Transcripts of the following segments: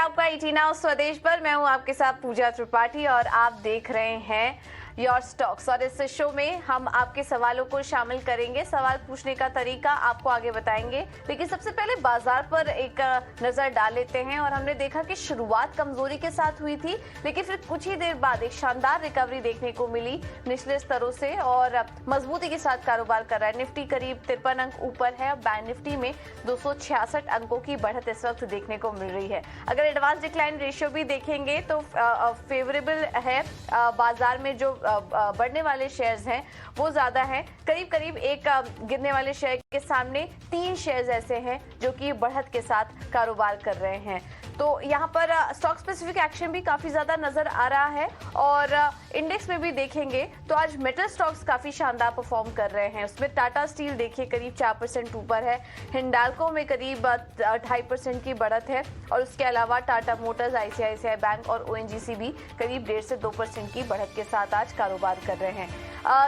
आपका इटीना स्वदेश पर। मैं हूं आपके साथ पूजा त्रिपाठी और आप देख रहे हैं योर स्टॉक्स। और इस शो में हम आपके सवालों को शामिल करेंगे। सवाल पूछने का तरीका आपको आगे बताएंगे, लेकिन सबसे पहले बाजार पर एक नजर डाल लेते हैं। और हमने देखा कि शुरुआत कमजोरी के साथ हुई थी, लेकिन फिर कुछ ही देर बाद एक शानदार रिकवरी देखने को मिली निचले स्तरों से और मजबूती के साथ कारोबार कर रहा है। निफ्टी करीब 53 अंक ऊपर है। बैंक निफ्टी में 266 अंकों की बढ़त इस वक्त देखने को मिल रही है। अगर एडवांस डिक्लाइन रेशियो भी देखेंगे तो फेवरेबल है। बाजार में जो बढ़ने वाले शेयर्स हैं वो ज्यादा हैं। करीब करीब एक गिरने वाले शेयर के सामने 3 शेयर्स ऐसे हैं जो कि बढ़त के साथ कारोबार कर रहे हैं। तो यहाँ पर स्टॉक स्पेसिफिक एक्शन भी काफी ज्यादा नजर आ रहा है। और इंडेक्स में भी देखेंगे तो आज मेटल स्टॉक्स काफी शानदार परफॉर्म कर रहे हैं। उसमें टाटा स्टील देखिए करीब 4% ऊपर है। हिंडाल्को में करीब 2.5% की बढ़त है। और उसके अलावा टाटा मोटर्स, आईसीआईसीआई बैंक और ओएनजीसी भी करीब 1.5 से 2% की बढ़त के साथ आज कारोबार कर रहे हैं।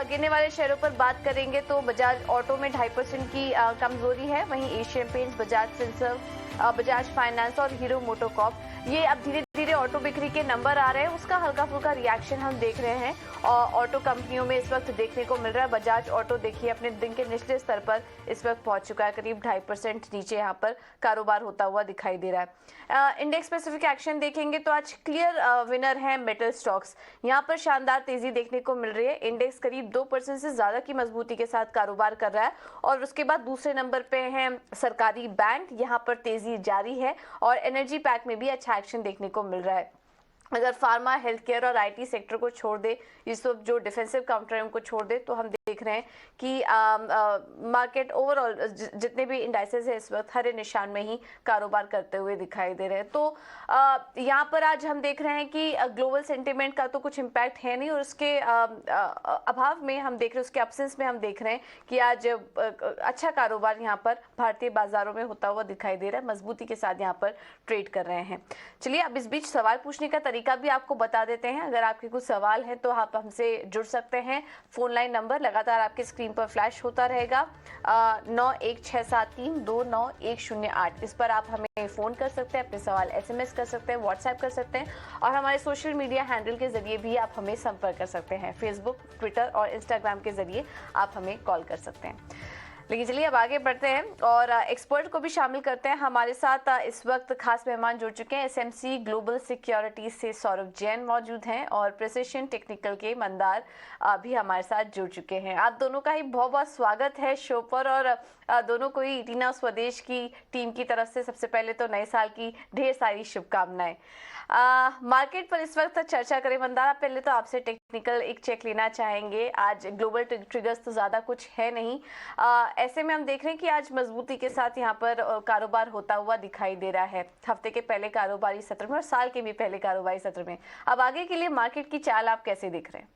गिरने वाले शेयरों पर बात करेंगे तो बजाज ऑटो में 2.5% की कमजोरी है। वहीं Asian paints, Bajaj Finserv, Bajaj finance और हीरो मोटोकॉर्प, ये अब धीरे धीरे ऑटो बिक्री के नंबर आ रहे हैं, उसका हल्का फुल्का रिएक्शन हम देख रहे हैं। और ऑटो कंपनियों में इस वक्त देखने को मिल रहा है। बजाज ऑटो देखिए अपने दिन के निचले स्तर पर इस वक्त पहुंच चुका है। करीब 2.5% नीचे यहाँ पर कारोबार होता हुआ दिखाई दे रहा है। इंडेक्स स्पेसिफिक एक्शन देखेंगे तो आज क्लियर विनर है मेटल स्टॉक्स। यहाँ पर शानदार तेजी देखने को मिल रही है। इंडेक्स करीब 2% से ज्यादा की मजबूती के साथ कारोबार कर रहा है। और उसके बाद दूसरे नंबर पे है सरकारी बैंक, यहाँ पर तेजी जारी है। और एनर्जी पैक में भी अच्छा एक्शन देखने को मिल रहा है। अगर फार्मा, हेल्थ केयर और आईटी सेक्टर को छोड़ दे, ये सब जो डिफेंसिव काउंटर है उनको छोड़ दे, तो हम देख रहे हैं कि मार्केट ओवरऑल जितने भी इंडाइसेस है इस वक्त हरे निशान में ही कारोबार करते हुए दिखाई दे रहे हैं। तो यहाँ पर आज हम देख रहे हैं कि ग्लोबल सेंटिमेंट का तो कुछ इम्पैक्ट है नहीं। और उसके अभाव में हम देख रहे हैं, उसके एब्सेंस में हम देख रहे हैं कि आज अच्छा कारोबार यहाँ पर भारतीय बाजारों में होता हुआ दिखाई दे रहा है। मजबूती के साथ यहाँ पर ट्रेड कर रहे हैं। चलिए अब इस बीच सवाल पूछने का तरीका भी आपको बता देते हैं। अगर आपके कुछ सवाल हैं तो आप हमसे जुड़ सकते हैं। फोन लाइन नंबर लगातार आपके स्क्रीन पर फ्लैश होता रहेगा, 9167329108। इस पर आप हमें फोन कर सकते हैं, अपने सवाल एसएमएस कर सकते हैं, व्हाट्सएप कर सकते हैं और हमारे सोशल मीडिया हैंडल के जरिए भी आप हमें संपर्क कर सकते हैं। फेसबुक, ट्विटर और इंस्टाग्राम के जरिए आप हमें कॉल कर सकते हैं। लेकिन चलिए अब आगे बढ़ते हैं और एक्सपर्ट को भी शामिल करते हैं। हमारे साथ इस वक्त खास मेहमान जुड़ चुके हैं। एसएमसी ग्लोबल सिक्योरिटीज से सौरभ जैन मौजूद हैं और प्रिसिशन टेक्निकल के मंदार भी हमारे साथ जुड़ चुके हैं। आप दोनों का ही बहुत बहुत स्वागत है शो पर। और दोनों को ही इटीना स्वदेश की टीम की तरफ से सबसे पहले तो नए साल की ढेर सारी शुभकामनाएं। मार्केट पर इस वक्त चर्चा करें मंदार, पहले तो आपसे टेक्निकल एक चेक लेना चाहेंगे। आज ग्लोबल ट्रिगर्स तो ज्यादा कुछ है नहीं, ऐसे में हम देख रहे हैं कि आज मजबूती के साथ यहाँ पर कारोबार होता हुआ दिखाई दे रहा है हफ्ते के पहले कारोबारी सत्र में और साल के भी पहले कारोबारी सत्र में। अब आगे के लिए मार्केट की चाल आप कैसे देख रहे हैं?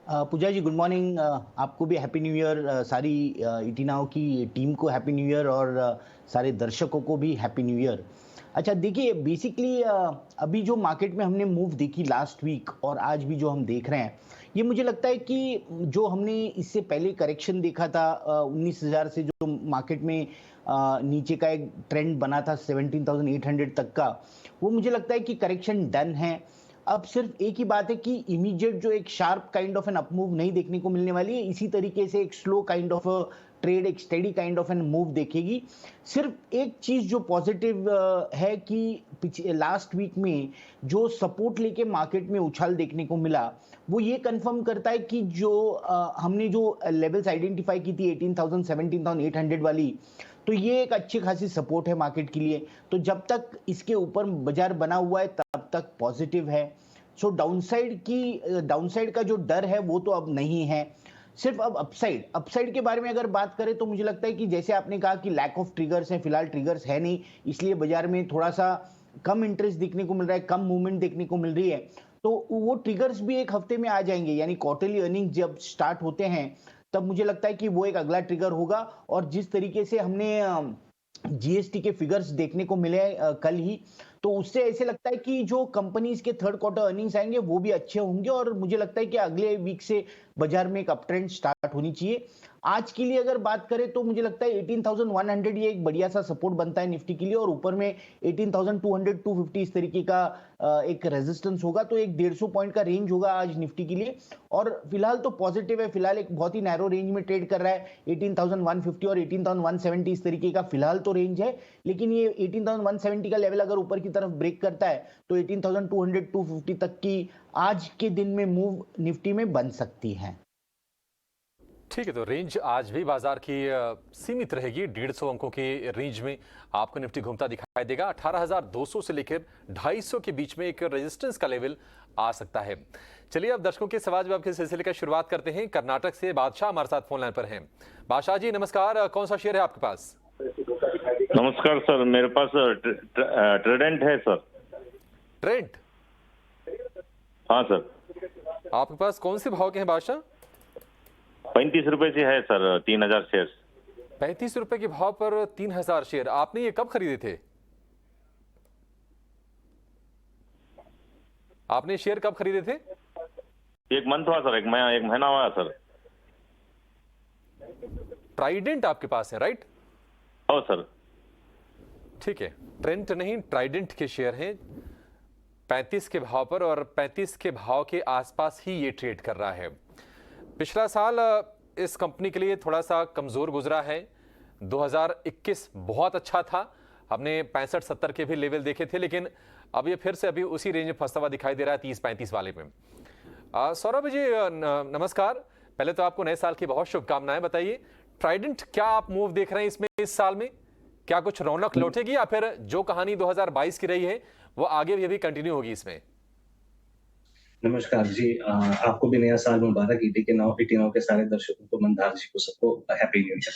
पूजा जी गुड मॉर्निंग। आपको भी हैप्पी न्यू ईयर, सारी इटीनाओ की टीम को हैप्पी न्यू ईयर और सारे दर्शकों को भी हैप्पी न्यू ईयर। अच्छा देखिए, बेसिकली अभी जो मार्केट में हमने मूव देखी लास्ट वीक और आज भी जो हम देख रहे हैं, ये मुझे लगता है कि जो हमने इससे पहले करेक्शन देखा था 19,000 से जो मार्केट में नीचे का एक ट्रेंड बना था 17,800 तक का, वो मुझे लगता है कि करेक्शन डन है। अब सिर्फ एक ही बात है कि इमीडिएट जो एक sharp kind of an upmove नहीं देखने को मिलने वाली है। इसी तरीके से एक स्लो काइंड ऑफ ट्रेड, एक steady kind of an move देखेगी। सिर्फ एक चीज जो पॉजिटिव है कि लास्ट वीक में जो सपोर्ट लेके मार्केट में उछाल देखने को मिला, वो ये कंफर्म करता है कि जो हमने जो लेवल्स आइडेंटिफाई की थी 18,000 17,800 वाली, तो ये एक अच्छी खासी सपोर्ट है मार्केट के लिए। तो जब तक इसके ऊपर बाजार बना हुआ है तब तक पॉजिटिव है। सो डाउनसाइड का जो डर है वो तो अब नहीं है। सिर्फ अब अपसाइड के बारे में अगर बात करें तो मुझे लगता है कि जैसे आपने कहा कि लैक ऑफ ट्रिगर्स है, फिलहाल ट्रिगर्स है नहीं, इसलिए बाजार में थोड़ा सा कम इंटरेस्ट देखने को मिल रहा है, कम मूवमेंट देखने को मिल रही है। तो वो ट्रिगर्स भी एक हफ्ते में आ जाएंगे, यानी क्वार्टरली अर्निंग जब स्टार्ट होते हैं तब मुझे लगता है कि वो एक अगला ट्रिगर होगा। और जिस तरीके से हमने जीएसटी के फिगर्स देखने को मिले कल ही, तो उससे ऐसे लगता है कि जो कंपनीज के थर्ड क्वार्टर अर्निंग्स आएंगे वो भी अच्छे होंगे। और मुझे लगता है कि अगले वीक से बाजार में एक अप ट्रेंड स्टार्ट होनी चाहिए। आज के लिए अगर बात करें तो मुझे लगता है 18,100 ये एक बढ़िया सा सपोर्ट बनता है निफ्टी के लिए, और ऊपर में 18,200 250 इस तरीके का एक रेजिस्टेंस होगा, तो एक 150 पॉइंट का रेंज होगा आज निफ्टी के लिए। और फिलहाल तो पॉजिटिव है, फिलहाल एक बहुत ही नैरो रेंज में ट्रेड कर रहा है। 18,150 और 18,170 इस तरीके का फिलहाल तो रेंज है, लेकिन ये 18,170 का लेवल अगर ऊपर की तरफ ब्रेक करता है तो 18,200 250 तक की आज के दिन में मूव निफ्टी में बन सकती है। ठीक है, तो रेंज आज भी बाजार की सीमित रहेगी। 150 अंकों के रेंज में आपको निफ्टी घूमता दिखाई देगा। 18,200 से लेकर 250 के बीच में एक रेजिस्टेंस का लेवल आ सकता है। चलिए अब दर्शकों के सवाल जवाब के सिलसिले का शुरुआत करते हैं। कर्नाटक से बादशाह हमारे साथ फोन लाइन पर हैं। बादशाह जी नमस्कार, कौन सा शेयर है आपके पास? नमस्कार सर, मेरे पास ट्रेडेंट है सर। ट्रेंट? हाँ सर। आपके पास कौन से भाव के हैं बादशाह? 35 रुपए से है सर, 3,000 शेयर। 35 रुपए के भाव पर 3,000 शेयर। आपने ये कब खरीदे थे? आपने शेयर कब खरीदे थे? एक मंथ हुआ सर, एक महीना हुआ सर। ट्राइडेंट आपके पास है, राइट? हाँ सर। ठीक है, ट्रेंट नहीं ट्राइडेंट के शेयर हैं 35 के भाव पर, और 35 के भाव के आसपास ही ये ट्रेड कर रहा है। पिछला साल इस कंपनी के लिए थोड़ा सा कमजोर गुजरा है। 2021 बहुत अच्छा था, हमने 65-70 के भी लेवल देखे थे, लेकिन अब ये फिर से अभी उसी रेंज में फंसा हुआ दिखाई दे रहा है, 30-35 वाले में। सौरभ जी नमस्कार, पहले तो आपको नए साल की बहुत शुभकामनाएं। बताइए ट्राइडेंट क्या आप मूव देख रहे हैं इसमें इस साल में? क्या कुछ रौनक लौटेगी या फिर जो कहानी 2022 की रही है वो आगे भी कंटिन्यू होगी इसमें? नमस्कार जी, आपको भी नया साल मुबारक। ईटी के नाव के सारे दर्शकों को, मंदार जी को, सबको हैप्पी न्यू ईयर।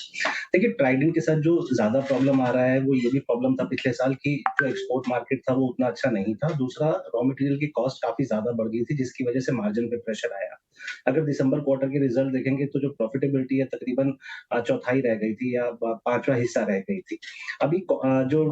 देखिए ट्राइडेंट के साथ जो ज्यादा प्रॉब्लम आ रहा है वो ये भी प्रॉब्लम था पिछले साल की, जो एक्सपोर्ट मार्केट था वो उतना अच्छा नहीं था। दूसरा, रॉ मटेरियल की कॉस्ट काफी ज्यादा बढ़ गई थी, जिसकी वजह से मार्जिन पे प्रेशर आया। अगर दिसंबर क्वार्टर के रिजल्ट देखेंगे तो जो प्रॉफिटेबिलिटी है तकरीबन चौथाई रह गई थी या पांचवा हिस्सा रह गई थी। अभी जो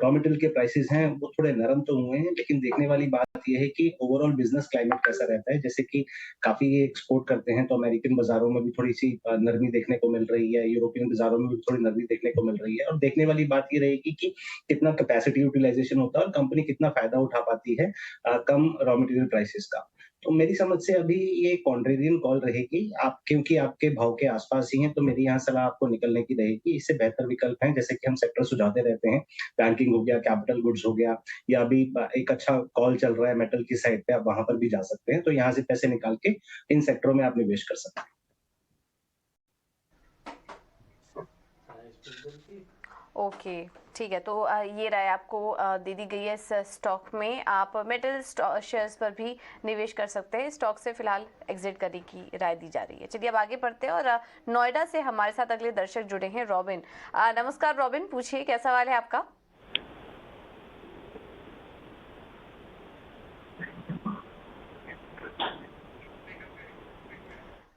रॉ मटेरियल के प्राइसेस हैं वो थोड़े नरम तो हुए हैं, लेकिन देखने वाली बात यह है कि ओवरऑल बिजनेस क्लाइमेट कैसा रहता है। जैसे कि काफी ये एक्सपोर्ट करते हैं तो अमेरिकन बाजारों में भी थोड़ी सी नरमी देखने को मिल रही है, यूरोपियन बाजारों में भी थोड़ी नरमी देखने को मिल रही है। और देखने वाली बात ये रहेगी कि कितना कैपेसिटी यूटिलाइजेशन होता है और कंपनी कितना फायदा उठा पाती है कम रॉ मटेरियल प्राइसेस का। तो मेरी समझ से अभी ये कॉन्ट्रेरियन कॉल रहेगी। आप क्योंकि आपके भाव के आसपास ही हैं, तो मेरी यहाँ सलाह आपको निकलने की रहेगी। इससे बेहतर विकल्प हैं, जैसे कि हम सेक्टर सुझाते रहते हैं, बैंकिंग हो गया, कैपिटल गुड्स हो गया, या अभी एक अच्छा कॉल चल रहा है मेटल की साइड पे, आप वहां पर भी जा सकते हैं। तो यहाँ से पैसे निकाल के इन सेक्टरों में आप निवेश कर सकते हैं। ओके ठीक है, तो ये राय आपको दे दी गई है। इस स्टॉक में आप मेटल शेयर्स पर भी निवेश कर सकते हैं। स्टॉक से फिलहाल एग्जिट करने की राय दी जा रही है। चलिए अब आगे बढ़ते हैं, और नोएडा से हमारे साथ अगले दर्शक जुड़े हैं, रॉबिन। नमस्कार रॉबिन, पूछिए क्या सवाल है आपका?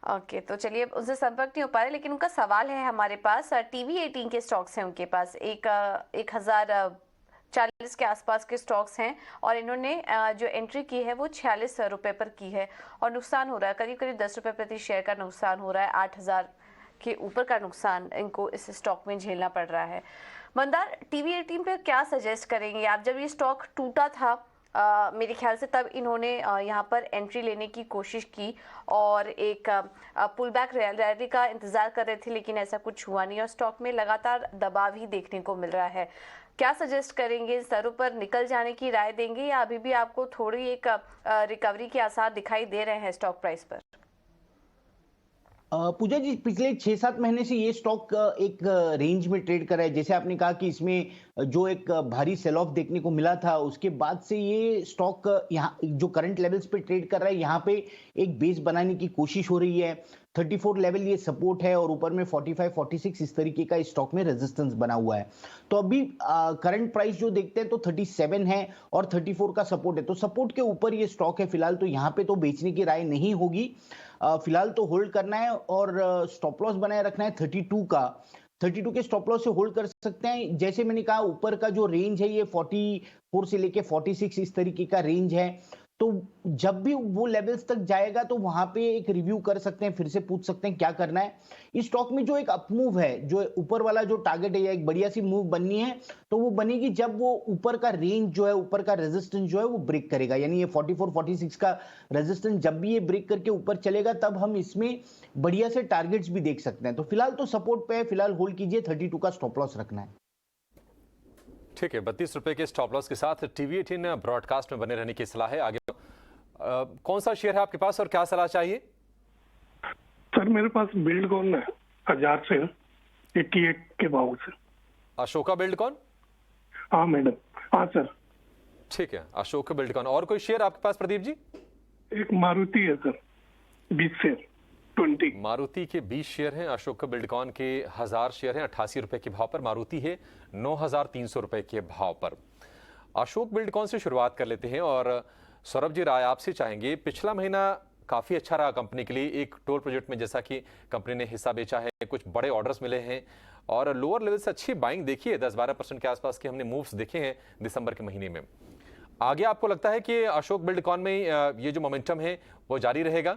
ओके तो चलिए उनसे संपर्क नहीं हो पा रहे, लेकिन उनका सवाल है हमारे पास। TV18 के स्टॉक्स हैं उनके पास, 1,040 के आसपास के स्टॉक्स हैं, और इन्होंने जो एंट्री की है वो 46 रुपए पर की है, और नुकसान हो रहा है, करीब करीब 10 रुपए प्रति शेयर का नुकसान हो रहा है। 8,000 के ऊपर का नुकसान इनको इस स्टॉक में झेलना पड़ रहा है। मंदार, TV18 पे क्या सजेस्ट करेंगे आप? जब ये स्टॉक टूटा था मेरे ख्याल से तब इन्होंने यहाँ पर एंट्री लेने की कोशिश की और एक पुल बैक रैली का इंतजार कर रहे थे, लेकिन ऐसा कुछ हुआ नहीं और स्टॉक में लगातार दबाव ही देखने को मिल रहा है। क्या सजेस्ट करेंगे? स्तरों पर निकल जाने की राय देंगे या अभी भी आपको थोड़ी एक रिकवरी के आसार दिखाई दे रहे हैं स्टॉक प्राइस पर? पूजा जी, पिछले 6-7 महीने से ये स्टॉक एक रेंज में ट्रेड कर रहा है। जैसे आपने कहा कि इसमें जो एक भारी सेल ऑफ देखने को मिला था, उसके बाद से ये स्टॉक यहाँ जो करंट लेवल्स पे ट्रेड कर रहा है, यहाँ पे एक बेस बनाने की कोशिश हो रही है। 34 लेवल ये सपोर्ट है और ऊपर में 45-46 इस तरीके का इस स्टॉक में रेजिस्टेंस बना हुआ है। तो अभी करंट प्राइस जो देखते हैं तो 37 है और 34 का सपोर्ट है, तो सपोर्ट के ऊपर ये स्टॉक है फिलहाल। तो यहाँ पे तो बेचने की राय नहीं होगी, फिलहाल तो होल्ड करना है और स्टॉप लॉस बनाए रखना है 32 का। 32 के स्टॉप लॉस से होल्ड कर सकते हैं। जैसे मैंने कहा, ऊपर का जो रेंज है ये 44 से लेके 46 इस तरीके का रेंज है। तो जब भी वो लेवल्स तक जाएगा तो वहां पे एक रिव्यू कर सकते हैं, फिर से पूछ सकते हैं क्या करना है। इस स्टॉक में जो एक अप मूव है, जो ऊपर वाला जो टारगेट है या एक बढ़िया सी मूव बननी है, तो वो बनेगी जब वो ऊपर का रेंज जो है, ऊपर का रेजिस्टेंस जो है वो ब्रेक करेगा। यानी ये 44 46 का रेजिस्टेंस जब भी ये ब्रेक करके ऊपर चलेगा तब हम इसमें बढ़िया से टारगेट्स भी देख सकते हैं। तो फिलहाल तो सपोर्ट पे है, फिलहाल होल्ड कीजिए, 32 का स्टॉप लॉस रखना है। ठीक है, 32 रुपए के स्टॉप लॉस के साथ टीवी 18 ब्रॉडकास्ट में बने रहने की सलाह है। आगे कौन सा शेयर है आपके पास और क्या सलाह चाहिए? सर मेरे पास बिल्डकॉन है 1000 से 88 के भाव से। अशोका बिल्डकॉन? हाँ मैडम, हाँ सर। ठीक है, अशोका बिल्डकॉन। और कोई शेयर आपके पास प्रदीप जी? एक मारुति है सर, 20 शेयर 20। मारुति के 20 शेयर हैं। अशोका बिल्डकॉन के 1000 शेयर हैं 88 रुपए के भाव पर। मारुति है 9300 रुपए के भाव पर। अशोक बिल्डकॉन से शुरुआत कर लेते हैं और सौरभ जी राय आपसे चाहेंगे। पिछला महीना काफी अच्छा रहा कंपनी के लिए। एक टोल प्रोजेक्ट में जैसा कि कंपनी ने हिस्सा बेचा है, कुछ बड़े ऑर्डर्स मिले हैं और लोअर लेवल से अच्छी बाइंग देखी है। 10-12% के आसपास के हमने मूव्स देखे हैं दिसंबर के महीने में। आगे आपको लगता है कि अशोक बिल्डकॉन में ये जो मोमेंटम है वो जारी रहेगा?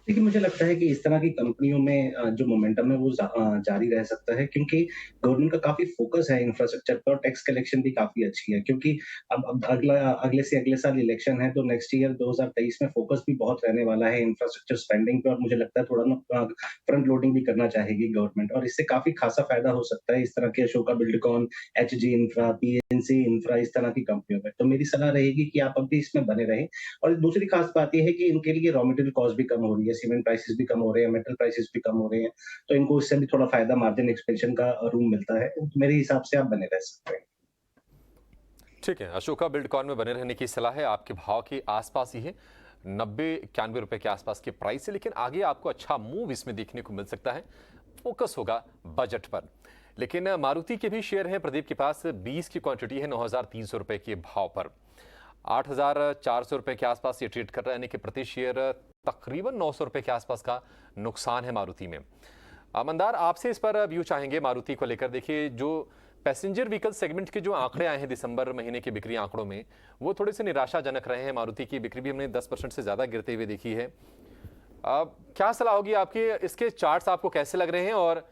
देखिए मुझे लगता है कि इस तरह की कंपनियों में जो मोमेंटम है वो जारी रह सकता है, क्योंकि गवर्नमेंट का काफी फोकस है इंफ्रास्ट्रक्चर पर और टैक्स कलेक्शन भी काफी अच्छी है। क्योंकि अब अगले से अगले साल इलेक्शन है, तो नेक्स्ट ईयर 2023 में फोकस भी बहुत रहने वाला है इंफ्रास्ट्रक्चर स्पेंडिंग पे, और मुझे लगता है थोड़ा ना फ्रंट लोडिंग भी करना चाहेगी गवर्नमेंट, और इससे काफी खासा फायदा हो सकता है इस तरह के Ashoka Buildcon, Hg infra, PNC infra, इस तरह की कंपनियों में। तो मेरी सलाह रहेगी कि आप अभी इसमें बने रहें। और दूसरी खास बात यह है कि इनके लिए रॉ मटेरियल कॉस्ट भी कम हो रही है, सीमेंट प्राइसेस भी कम हो रहे हैं, मेटल प्राइसेस भी कम हो रहे हैं, तो इनको इससे भी थोड़ा फायदा, मार्जिन एक्सपेंशन का रूम मिलता है। तो मेरे हिसाब से आप बने रह सकते हैं। ठीक है, अशोका बिल्डकॉन में बने रहने की सलाह है। आपके भाव के आसपास ही है, 90-91 रुपए के आसपास के प्राइस है, लेकिन आगे आपको अच्छा मूव इसमें देखने को मिल सकता है। फोकस होगा बजट पर। लेकिन मारुति के भी शेयर हैं प्रदीप के पास। 20 की क्वांटिटी है 9300 रुपए के भाव पर। 8400 रुपए के आसपास ये ट्रेड कर रहा है, यानी कि प्रति शेयर तकरीबन 900 रुपए के आसपास का नुकसान है मारुति में। मंदार, आपसे इस पर व्यू चाहेंगे मारुति को लेकर। देखिए, जो पैसेंजर व्हीकल सेगमेंट के जो आंकड़े आए हैं दिसंबर महीने के बिक्री आंकड़ों में, वो थोड़े से निराशाजनक रहे हैं। मारुति की बिक्री भी हमने 10% से ज्यादा गिरते हुए देखी है। क्या सलाह होगी आपकी? इसके चार्ट्स आपको कैसे लग रहे हैं और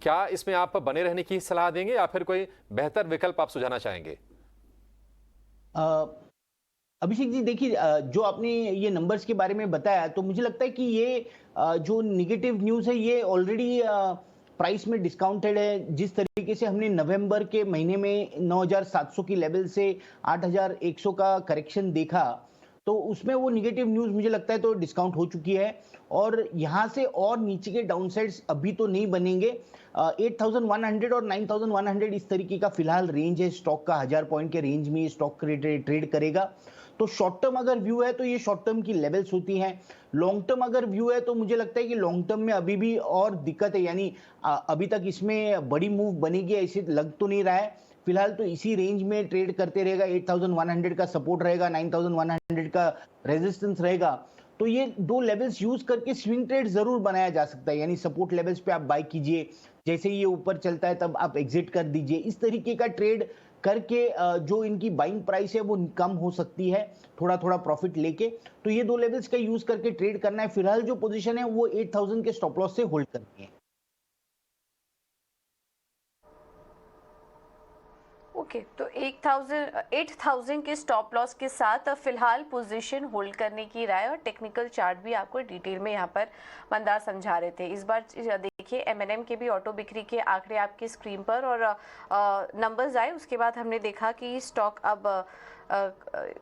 क्या इसमें आप बने रहने की सलाह देंगे या फिर कोई बेहतर विकल्प आप सुझाना चाहेंगे? अभिषेक जी, देखिए, जो आपने ये नंबर्स के बारे में बताया, तो मुझे लगता है कि ये जो निगेटिव न्यूज़ है ये ऑलरेडी प्राइस में डिस्काउंटेड है। जिस तरीके से हमने नवंबर के महीने में 9700 की लेवल से 8100 का करेक्शन देखा, तो उसमें वो निगेटिव न्यूज़ मुझे लगता है तो डिस्काउंट हो चुकी है, और यहाँ से और नीचे के डाउनसाइड्स अभी तो नहीं बनेंगे। 8100 और 9100 इस तरीके का फिलहाल रेंज है स्टॉक का। 1000 पॉइंट के रेंज में ये स्टॉक ट्रेड करेगा। तो शॉर्ट टर्म अगर व्यू है तो ये शॉर्ट टर्म की लेवल्स होती हैं। लॉन्ग टर्म अगर व्यू है तो मुझे लगता है कि लॉन्ग टर्म में अभी भी और दिक्कत है, यानी अभी तक इसमें बड़ी मूव बनेगी ऐसे लग तो नहीं रहा है। फिलहाल तो इसी रेंज में ट्रेड करते रहेगा। 8100 का सपोर्ट रहेगा, 9100 का रेजिस्टेंस रहेगा। तो ये दो लेवल्स यूज करके स्विंग ट्रेड जरूर बनाया जा सकता है, यानी सपोर्ट लेवल्स पे आप बाय कीजिए, जैसे ही ये ऊपर चलता है तब आप एग्जिट कर दीजिए। इस तरीके का ट्रेड करके जो इनकी बाइंग प्राइस है वो कम हो सकती है, थोड़ा थोड़ा प्रॉफिट लेके। तो ये दो लेवल्स का यूज करके ट्रेड करना है। फिलहाल जो पोजीशन है वो 8000 के स्टॉप लॉस से होल्ड करनी है। ओके, तो 8000 के स्टॉप लॉस के साथ फिलहाल पोजीशन होल्ड करने की राय, और टेक्निकल चार्ट भी आपको डिटेल में यहाँ पर मंदार समझा रहे थे। इस बार देखिए M&M के भी ऑटो बिक्री के आंकड़े आपकी स्क्रीन पर और नंबर्स आए। उसके बाद हमने देखा कि स्टॉक अब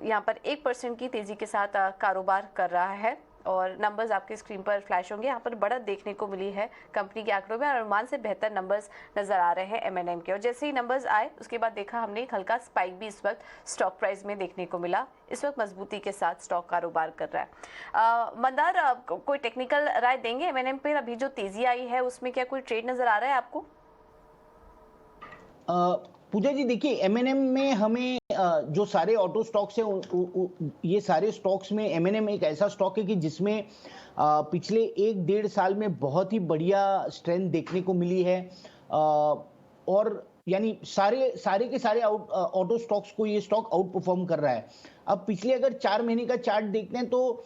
यहाँ पर 1% की तेजी के साथ कारोबार कर रहा है, और नंबर्स आपके स्क्रीन पर फ्लैश होंगे। यहाँ पर बढ़त देखने को मिली है कंपनी के आंकड़ों में, और अनुमान से बेहतर नंबर्स नजर आ रहे हैं M&M के। और जैसे ही नंबर्स आए उसके बाद देखा हमने एक हल्का स्पाइक भी इस वक्त स्टॉक प्राइस में देखने को मिला। इस वक्त मजबूती के साथ स्टॉक कारोबार कर रहा है। मंदार, कोई टेक्निकल राय देंगे M&M पर? अभी जो तेजी आई है उसमें क्या कोई ट्रेड नजर आ रहा है आपको? पूजा जी, देखिए, M&M में हमें जो सारे ऑटो स्टॉक्स हैं ये सारे स्टॉक्स में M&M एक ऐसा स्टॉक है कि जिसमें पिछले 1-1.5 साल में बहुत ही बढ़िया स्ट्रेंथ देखने को मिली है, और यानी सारे के सारे ऑटो स्टॉक्स को ये स्टॉक आउट परफॉर्म कर रहा है। अब पिछले अगर 4 महीने का चार्ट देखते हैं तो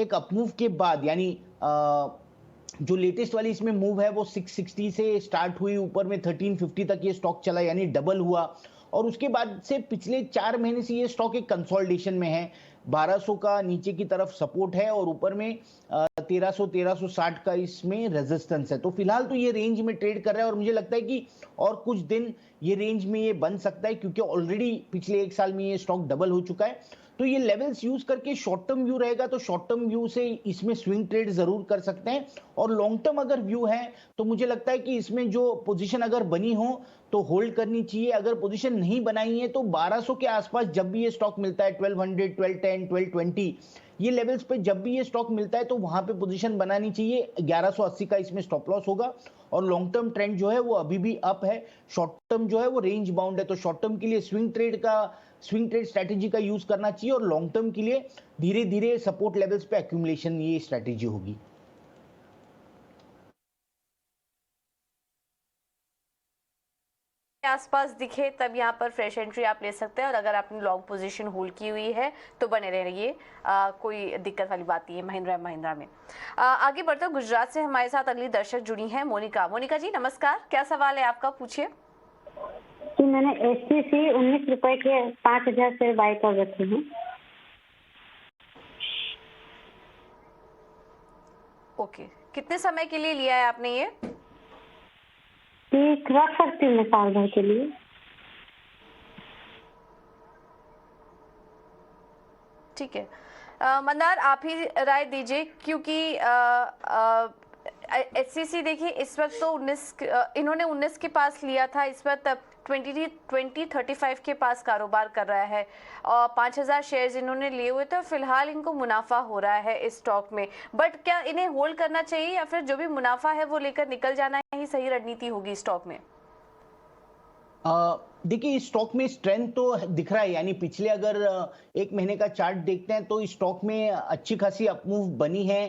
एक अपमूव के बाद यानी जो लेटेस्ट वाली इसमें मूव है वो 660 से स्टार्ट हुई, ऊपर में 1350 तक ये स्टॉक चला, यानी डबल हुआ। और उसके बाद से पिछले 4 महीने से ये स्टॉक एक कंसोलिडेशन में है। 1200 का नीचे की तरफ सपोर्ट है और ऊपर में 1360 का इसमें रेजिस्टेंस है। तो फिलहाल तो ये रेंज में ट्रेड कर रहा है और मुझे लगता है कि और कुछ दिन ये रेंज में ये बन सकता है, क्योंकि ऑलरेडी पिछले 1 साल में ये स्टॉक डबल हो चुका है। तो ये लेवल्स यूज करके शॉर्ट टर्म व्यू रहेगा तो शॉर्ट टर्म व्यू से इसमें स्विंग ट्रेड जरूर कर सकते हैं, और लॉन्ग टर्म अगर व्यू है तो मुझे लगता है कि इसमें जो पोजीशन अगर बनी हो तो होल्ड करनी चाहिए। अगर पोजीशन नहीं बनाई है तो 1200 के आसपास जब भी ये स्टॉक मिलता है, 1200, 1210, 1220, ये लेवल्स पे जब भी ये स्टॉक मिलता है तो वहां पे पोजीशन बनानी चाहिए। 1180 का इसमें स्टॉप लॉस होगा और लॉन्ग टर्म ट्रेंड जो है वो अभी भी अप है। शॉर्ट टर्म जो है वो रेंज बाउंड है, तो शॉर्ट टर्म के लिए स्विंग ट्रेड स्ट्रेटेजी का यूज करना चाहिए और लॉन्ग टर्म के लिए धीरे धीरे सपोर्ट लेवल्स पे एक्यूमुलेशन, ये स्ट्रेटेजी होगी। आसपास दिखे तब यहाँ पर फ्रेश एंट्री आप ले सकते हैं, और अगर आपने लॉन्ग पोजीशन होल्ड की हुई है तो बने रहिए, कोई दिक्कत वाली बात नहीं है महिंद्रा में। आगे बढ़ते हैं, गुजरात से हमारे साथ अगली दर्शक जुड़ी हैं मोनिका जी नमस्कार, क्या सवाल है आपका, पूछिए। कि मैंने SCC 19 रुपए के 5000 शेयर बाय कर रखे हैं। ओके, कितने समय के लिए लिया है आपने ये? रख सकती हूँ साल भर के लिए। ठीक है, मंदार आप ही राय दीजिए, क्योंकि SCC देखिए इस वक्त तो 19 इन्होंने 19 के पास लिया था, इस वक्त 2035 के पास कारोबार कर रहा है और 5000 शेयर्स इन्होंने लिए हुए थे। फिलहाल इनको मुनाफा हो रहा है इस स्टॉक में, बट क्या इन्हें होल्ड करना चाहिए या फिर जो भी मुनाफा है वो लेकर निकल जाना ही सही रणनीति होगी स्टॉक में? देखिए इस स्टॉक में स्ट्रेंथ तो दिख रहा है, यानी पिछले अगर 1 महीने का चार्ट देखते हैं तो इस स्टॉक में अच्छी खासी अपमूव बनी है।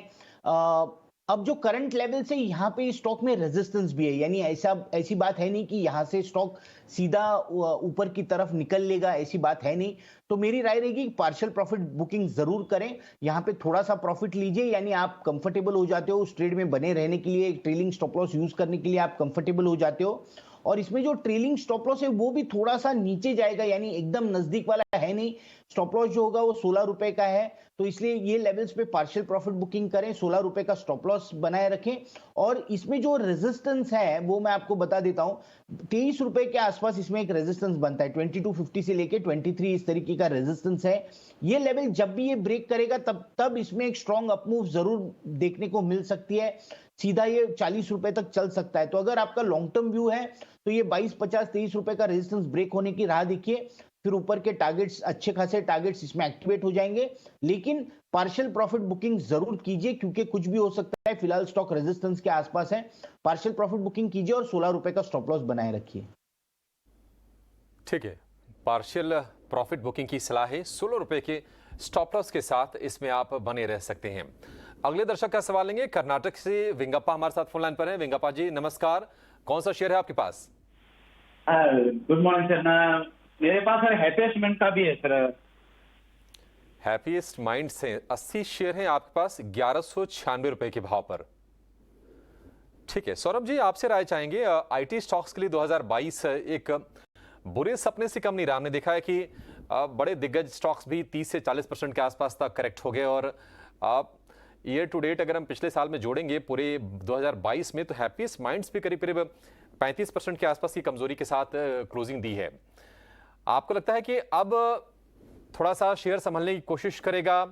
अब जो करंट लेवल से यहाँ पे स्टॉक में रेजिस्टेंस भी है, यानी ऐसी बात है नहीं कि यहाँ से स्टॉक सीधा ऊपर की तरफ निकल लेगा, ऐसी बात है नहीं। तो मेरी राय रहेगी पार्शियल प्रॉफिट बुकिंग जरूर करें, यहाँ पे थोड़ा सा प्रॉफिट लीजिए, यानी आप कंफर्टेबल हो जाते हो उस ट्रेड में बने रहने के लिए, ट्रेलिंग स्टॉप लॉस यूज करने के लिए आप कंफर्टेबल हो जाते हो। और इसमें जो ट्रेलिंग स्टॉप लॉस है वो भी थोड़ा सा नीचे जाएगा, यानी एकदम नजदीक वाला है नहीं। स्टॉप लॉस जो होगा वो 16 रुपए का है, तो इसलिए ये लेवल्स पे पार्शियल प्रॉफिट बुकिंग करें, 16 रुपए का स्टॉप लॉस बनाए रखें। और इसमें जो रेजिस्टेंस है वो मैं आपको बता देता हूं, 23 रुपए के आसपास इसमें एक रेजिस्टेंस बनता है, 2250 से लेके 23 इस तरीके का रेजिस्टेंस है। ये लेवल जब भी ये ब्रेक करेगा तब इसमें एक स्ट्रॉन्ग अपमूव जरूर देखने को मिल सकती है, सीधा ये 40 रुपए तक चल सकता है। तो अगर आपका लॉन्ग टर्म व्यू है तो ये 22, 50, 23 रुपए का रेजिस्टेंस ब्रेक होने की राह देखिए, फिर ऊपर के टारगेट्स, अच्छे खासे टारगेट्स इसमें एक्टिवेट हो जाएंगे। लेकिन पार्शियल प्रॉफिट बुकिंग जरूर कीजिए, क्योंकि कुछ भी हो सकता है। फिलहाल स्टॉक रेजिस्टेंस के आसपास है, पार्शियल प्रॉफिट बुकिंग कीजिए और 16 रुपए का स्टॉप लॉस बनाए रखिए। ठीक है, पार्शियल प्रॉफिट बुकिंग की सलाह है, 16 रुपए के स्टॉप लॉस के साथ इसमें आप बने रह सकते हैं। अगले दर्शक का सवाल लेंगे, कर्नाटक से वेंगप्पा हमारे साथ फोन लाइन पर है। वेंगप्पा जी नमस्कार, कौन सा शेयर है आपके पास? गुड मॉर्निंग सर, मेरे पास सर हैप्पीएस्ट माइंड का भी है सर। हैप्पीएस्ट माइंड से 80 शेयर हैं आपके पास 1196 रुपए के भाव पर। ठीक है, सौरभ जी आपसे राय चाहेंगे, आईटी स्टॉक्स के लिए 2022 एक बुरे सपने से कम नहीं रहा। हमने देखा है कि बड़े दिग्गज स्टॉक्स भी 30 से 40% के आसपास तक करेक्ट हो गए, और ईयर टू डेट अगर हम पिछले साल में जोड़ेंगे पूरे 2022 में तो हैप्पीएस्ट माइंड्स भी करीब करीब 35% के आसपास की कमजोरी के साथ क्लोजिंग दी है। आपको लगता है कि अब थोड़ा सा शेयर संभालने की कोशिश करेगा,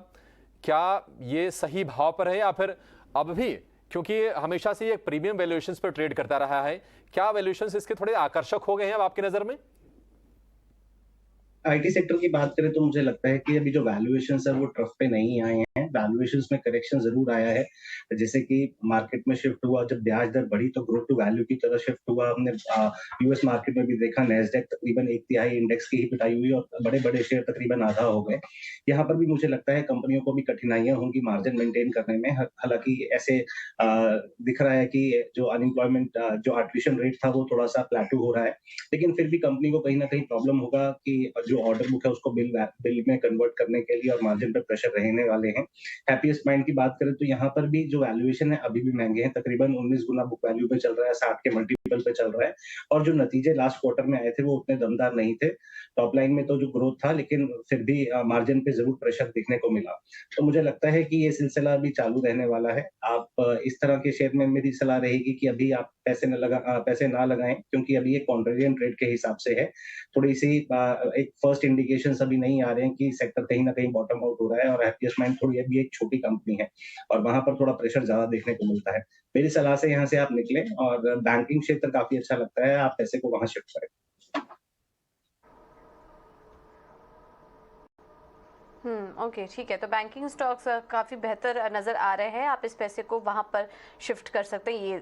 क्या ये सही भाव पर है, या फिर अब भी, क्योंकि हमेशा से ये प्रीमियम वैल्यूएशंस पर ट्रेड करता रहा है, क्या वैल्यूएशंस इसके थोड़े आकर्षक हो गए हैं अब आपकी नजर में? आईटी सेक्टर की बात करें तो मुझे लगता है कि अभी जो वैल्यूएशंस है वो ट्रफ पे नहीं आए हैं। वैल्यूएशंस में करेक्शन ज़रूर आया है। जैसे कि मार्केट में शिफ्ट हुआ, जब ब्याज दर बढ़ी तो ग्रोथ टू वैल्यू की तरफ शिफ्ट हुआ। हमने यूएस मार्केट में भी देखा, नैस्डैक तकरीबन 1/3 इंडेक्स की ही पिटाई हुई और बड़े-बड़े शेयर तकरीबन आधा हो गए। यहाँ पर भी मुझे लगता है कंपनियों को भी कठिनाइयाँ होंगी मार्जिन मेंटेन करने में। हालाँकि ऐसे दिख रहा है कि जो अनएम्प्लॉयमेंट जो अट्रिशन रेट था वो थोड़ा-सा प्लेटू हो रहा है। लेकिन फिर भी कंपनी को कहीं न कहीं प्रॉब्लम होगा कि जो ऑर्डर बुक है उसको बिल में कन्वर्ट करने के लिए और मार्जिन पे प्रेशर रहने वाले हैं। हैप्पीएस्ट माइंड की बात करें तो यहाँ पर भी जो वैल्यूएशन है अभी भी महँगे हैं, तकरीबन 19 गुना बुक वैल्यू पे चल रहा है, 60 के मल्टीपल पे चल रहा है और जो नतीजे लास्ट क्वार्टर में आए थे वो उतने दमदार नहीं थे। टॉप लाइन में तो जो ग्रोथ था लेकिन फिर भी मार्जिन पे ज़रूर प्रेशर देखने को मिला। तो मुझे लगता है कि ये सिलसिला अभी चालू रहने वाला है। आप इस तरह के शेयर में मेरी सलाह रहेगी कि अभी आप पैसे ना लगाएँ क्योंकि अभी ये कॉन्ट्रेरियन ट्रेड के हिसाब से है। थोड़ी-सी एक फर्स्ट इंडिकेशंस अभी नहीं आ रहे हैं कि सेक्टर कहीं न कहीं बॉटम आउट हो रहा है और हैप्पीएस्ट माइंड थोड़ी अभी एक छोटी कंपनी है और वहाँ पर थोड़ा प्रेशर ज़्यादा देखने को मिलता है। मेरी सलाह से यहाँ से आप निकलें और बैंकिंग क्षेत्र काफ़ी अच्छा लगता है, आप पैसे को वहाँ शिफ्ट करें। ओके, ठीक है। तो बैंकिंग स्टॉक्स काफ़ी बेहतर नज़र आ रहे हैं, आप इस पैसे को वहाँ पर शिफ्ट कर सकते हैं, ये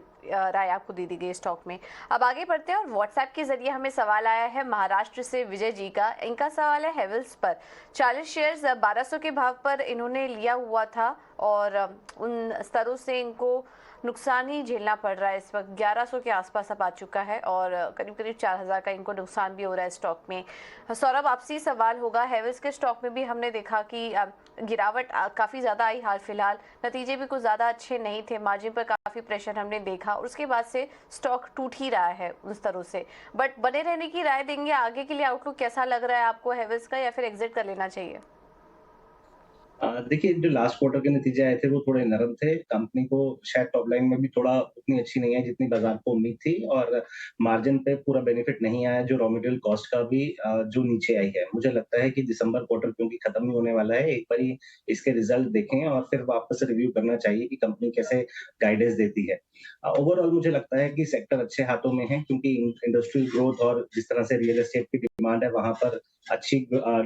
राय आपको दे दी गई स्टॉक में। अब आगे बढ़ते हैं और व्हाट्सएप के ज़रिए हमें सवाल आया है महाराष्ट्र से विजय जी का। इनका सवाल है हेवल्स पर 40 शेयर्स 1200 के भाव पर इन्होंने लिया हुआ था और उन स्तरों से इनको नुकसान ही झेलना पड़ रहा है। इस वक्त 1100 के आसपास अब आ चुका है और करीब करीब 4000 का इनको नुकसान भी हो रहा है स्टॉक में। सौरभ, आपसे सवाल होगा, हेवल्स के स्टॉक में भी हमने देखा कि गिरावट काफ़ी ज़्यादा आई हाल फिलहाल, नतीजे भी कुछ ज़्यादा अच्छे नहीं थे, मार्जिन पर काफ़ी प्रेशर हमने देखा और उसके बाद से स्टॉक टूट ही रहा है उन स्तरों से। बट बने रहने की राय देंगे, आगे के लिए आउटलुक कैसा लग रहा है आपको हेवल्स का, या फिर एग्जिट कर लेना चाहिए? देखिए जो लास्ट क्वार्टर के नतीजे आए थे वो थोड़े नरम थे। कंपनी को शायद टॉप लाइन में भी थोड़ा उतनी अच्छी नहीं है जितनी बाजार को उम्मीद थी और मार्जिन पे पूरा बेनिफिट नहीं आया, जो रॉ मटेरियल कॉस्ट का भी जो नीचे आई है। मुझे लगता है कि दिसंबर क्वार्टर क्योंकि खत्म ही होने वाला है, एक बारी इसके रिजल्ट देखें और फिर वापस रिव्यू करना चाहिए कि कंपनी कैसे गाइडेंस देती है। ओवरऑल मुझे लगता है कि सेक्टर अच्छे हाथों में है क्योंकि इंडस्ट्रियल ग्रोथ और जिस तरह से रियल एस्टेट की डिमांड है वहाँ पर अच्छी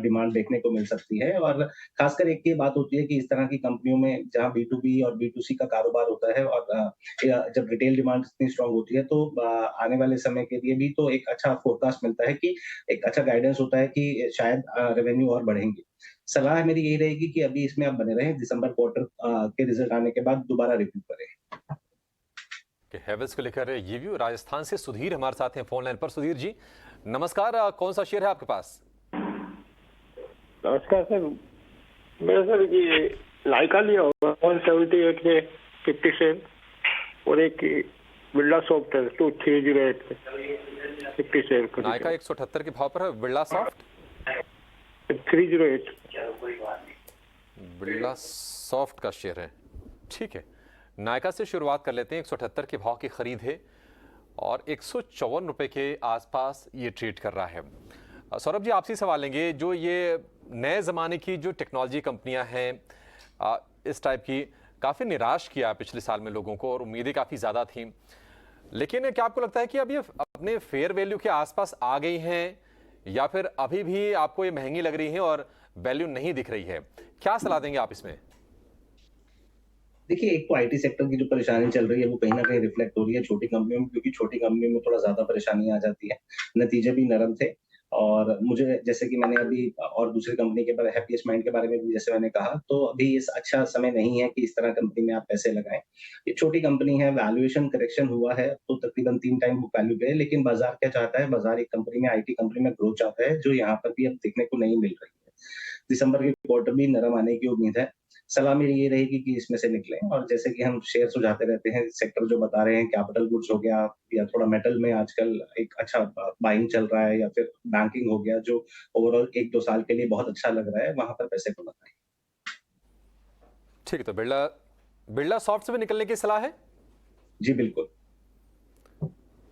डिमांड देखने को मिल सकती है और खासकर एक ये बात होती है कि इस तरह की कंपनियों में जहाँ बी2बी और बी2सी का कारोबार होता है और जब रिटेल डिमांड इतनी स्ट्रांग होती है तो आने वाले समय के लिए भी तो एक अच्छा फोरकास्ट मिलता है कि एक अच्छा गाइडेंस होता है कि शायद रेवेन्यू और बढ़ेंगे। सलाह मेरी यही रहेगी कि अभी इसमें आप बने रहें, दिसंबर क्वार्टर के रिजल्ट आने के बाद दोबारा रिव्यू करें। हेवल्स को लेकर ये व्यू। राजस्थान से सुधीर हमारे साथ हैं फोन लाइन पर। सुधीर जी नमस्कार, कौन सा शेयर है आपके पास? नमस्कार सर, मेरा सर ये लाइका लिया होगा 178 के 50 सेंट और एक बिरला सॉफ्ट है 2308 के 50 सेंट। नायका 178 के भाव पर है, बिरला सॉफ्ट 308। बिरला सॉफ्ट का शेयर है, ठीक है। नायका से शुरुआत कर लेते हैं। 178 के भाव की खरीद है और 154 रुपए के आसपास ये ट्रेड कर रहा है। सौरभ जी आपसे सवाल लेंगे, जो ये नए ज़माने की जो टेक्नोलॉजी कंपनियां हैं इस टाइप की, काफ़ी निराश किया पिछले साल में लोगों को और उम्मीदें काफ़ी ज़्यादा थी, लेकिन क्या आपको लगता है कि अब ये अपने फेयर वैल्यू के आसपास आ गई हैं या फिर अभी भी आपको ये महंगी लग रही है और वैल्यू नहीं दिख रही है? क्या सलाह देंगे आप इसमें? देखिए, एक तो आईटी सेक्टर की जो परेशानी चल रही है वो कहीं न कहीं रिफ्लेक्ट हो रही है छोटी कंपनियों में, क्योंकि छोटी कंपनियों में थोड़ा ज़्यादा परेशानी आ जाती है। नतीजे भी नरम थे और मुझे जैसे कि मैंने अभी और दूसरी कंपनी के बारे हैप्पीएस्ट माइंड के बारे में भी जैसे मैंने कहा, तो अभी इस अच्छा समय नहीं है कि इस तरह कंपनी में आप पैसे लगाएँ। ये छोटी कंपनी है, वैल्यूएशन करेक्शन हुआ है तो तकरीबन 3 टाइम बुक वैल्यू पे है, लेकिन बाज़ार क्या चाहता है? बाज़ार एक कंपनी में आईटी कंपनी में ग्रोथ चाहता है, जो यहाँ पर भी अब देखने को नहीं मिल रही है। दिसंबर के क्वार्टर भी नरम आने की उम्मीद है। सलाह मेरी ये रहेगी कि इसमें से निकलें और जैसे कि हम शेयर सुझाते रहते हैं, सेक्टर जो बता रहे हैं, कैपिटल गुड्स हो गया या थोड़ा मेटल में आजकल एक अच्छा बाइंग चल रहा है या फिर बैंकिंग हो गया, जो ओवरऑल 1-2 साल के लिए बहुत अच्छा लग रहा है, वहां पर पैसे को लगाएं। ठीक है, तो बिरला सॉफ्ट से भी निकलने की सलाह है? जी बिल्कुल।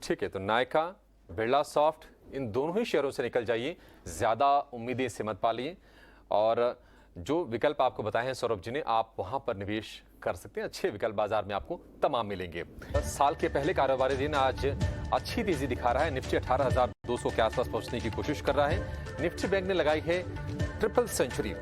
ठीक है, तो नायका, बिरला सॉफ्ट, इन दोनों ही शेयरों से निकल जाइए, ज्यादा उम्मीदें इससे मत पालिए और जो विकल्प आपको बताए हैं सौरभ जी ने, आप वहां पर निवेश कर सकते हैं। अच्छे विकल्प बाजार में आपको तमाम मिलेंगे। साल के पहले कारोबारी दिन आज अच्छी तेजी दिखा रहा है। निफ्टी 18,000 200 के आसपास पहुंचने की कोशिश कर रहा है। निफ्टी बैंक ने लगाई है ट्रिपल सेंचुरी।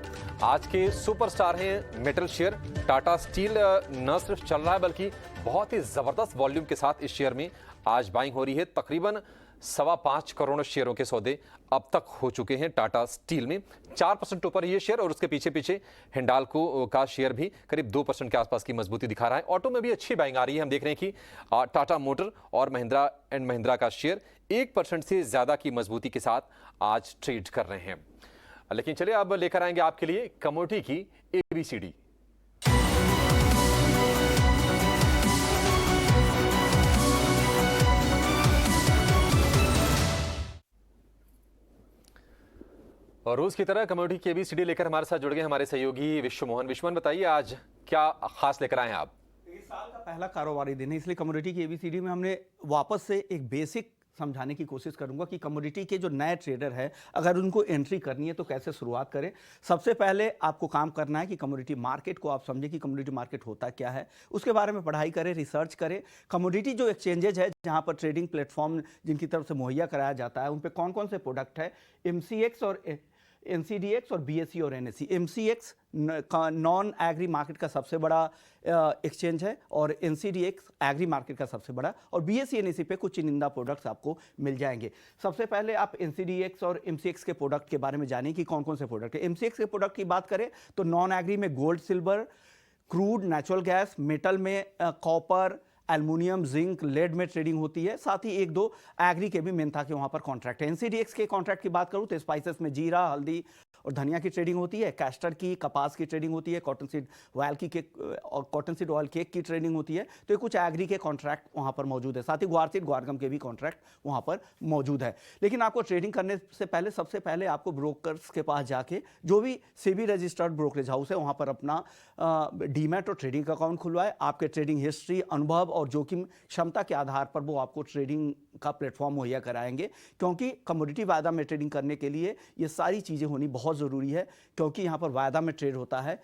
आज के सुपरस्टार हैं मेटल शेयर। टाटा स्टील न सिर्फ चल रहा है बल्कि बहुत ही जबरदस्त वॉल्यूम के साथ इस शेयर में आज बाइंग हो रही है। तकरीबन 5.25 करोड़ शेयरों के सौदे अब तक हो चुके हैं टाटा स्टील में। 4% ऊपर ये शेयर और उसके पीछे पीछे हिंडाल्को का शेयर भी करीब 2% के आसपास की मजबूती दिखा रहा है। ऑटो में भी अच्छी बाइंग आ रही है। हम देख रहे हैं कि टाटा मोटर और महिंद्रा एंड महिंद्रा का शेयर 1% से ज्यादा की मजबूती के साथ आज ट्रेड कर रहे हैं। लेकिन चलिए अब लेकर आएंगे आपके लिए कमोडिटी की ABCD। और रोज की तरह कमोडिटी की ABCD लेकर हमारे साथ जुड़ गए हमारे सहयोगी विश्वमोहन। विश्वमोहन, बताइए आज क्या खास लेकर आए हैं आप? इस साल का पहला कारोबारी दिन है, इसलिए कमोडिटी की ABCD में हमने वापस से एक बेसिक समझाने की कोशिश करूंगा कि कमोडिटी के जो नए ट्रेडर है अगर उनको एंट्री करनी है तो कैसे शुरुआत करें। सबसे पहले आपको काम करना है कि कमोडिटी मार्केट को आप समझें कि कमोडिटी मार्केट होता क्या है, उसके बारे में पढ़ाई करें, रिसर्च करें। कमोडिटी जो एक्सचेंजेज है जहां पर ट्रेडिंग प्लेटफॉर्म जिनकी तरफ से मुहैया कराया जाता है उन पर कौन कौन से प्रोडक्ट है, MCX और NCDX और BSE और NSE। MCX non agri market का सबसे बड़ा एक्सचेंज है और NCDX एग्री मार्केट का सबसे बड़ा, और BSE NSE पे कुछ चुनिंदा प्रोडक्ट्स आपको मिल जाएंगे। सबसे पहले आप NCDX और MCX के प्रोडक्ट के बारे में जानिए कि कौन कौन से प्रोडक्ट है। MCX के प्रोडक्ट की बात करें तो नॉन एग्री में gold, silver, crude, natural gas, metal में कॉपर, एल्युमिनियम, जिंक, लेड में ट्रेडिंग होती है। साथ ही 1-2 एग्री के भी मेनथा के वहां पर कॉन्ट्रैक्ट है। NCDX के कॉन्ट्रैक्ट की बात करूं तो स्पाइसेस में जीरा, हल्दी और धनिया की ट्रेडिंग होती है, कैस्टर की, कपास की ट्रेडिंग होती है, कॉटन सीड ऑयल की केक और कॉटन सीड ऑयल केक की ट्रेडिंग होती है। तो ये कुछ एग्री के कॉन्ट्रैक्ट वहां पर मौजूद है। साथ ही ग्वार सीड, ग्वारगम के भी कॉन्ट्रैक्ट वहां पर मौजूद है। लेकिन आपको ट्रेडिंग करने से पहले सबसे पहले आपको ब्रोकर्स के पास जाके जो भी सेबी रजिस्टर्ड ब्रोकरेज हाउस है वहां पर अपना डीमैट और ट्रेडिंग अकाउंट खुलवाए। आपके ट्रेडिंग हिस्ट्री, अनुभव और जोखिम क्षमता के आधार पर वो आपको ट्रेडिंग का प्लेटफॉर्म मुहैया कराएंगे, क्योंकि कमोडिटी वायदा में ट्रेडिंग करने के लिए ये सारी चीज़ें होनी बहुत ज़रूरी है। क्योंकि यहाँ पर वायदा में ट्रेड होता है,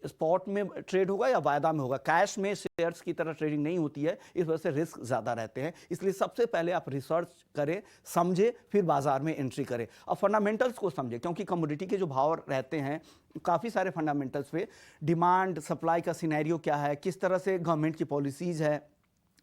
स्पॉट में ट्रेड होगा या वायदा में होगा, कैश में शेयर्स की तरह ट्रेडिंग नहीं होती है, इस वजह से रिस्क ज़्यादा रहते हैं। इसलिए सबसे पहले आप रिसर्च करें, समझे, फिर बाजार में एंट्री करें। अब फंडामेंटल्स को समझें, क्योंकि कमोडिटी के जो भाव रहते हैं काफ़ी सारे फंडामेंटल्स पे, डिमांड सप्लाई का सिनेरियो क्या है, किस तरह से गवर्नमेंट की पॉलिसीज़ है,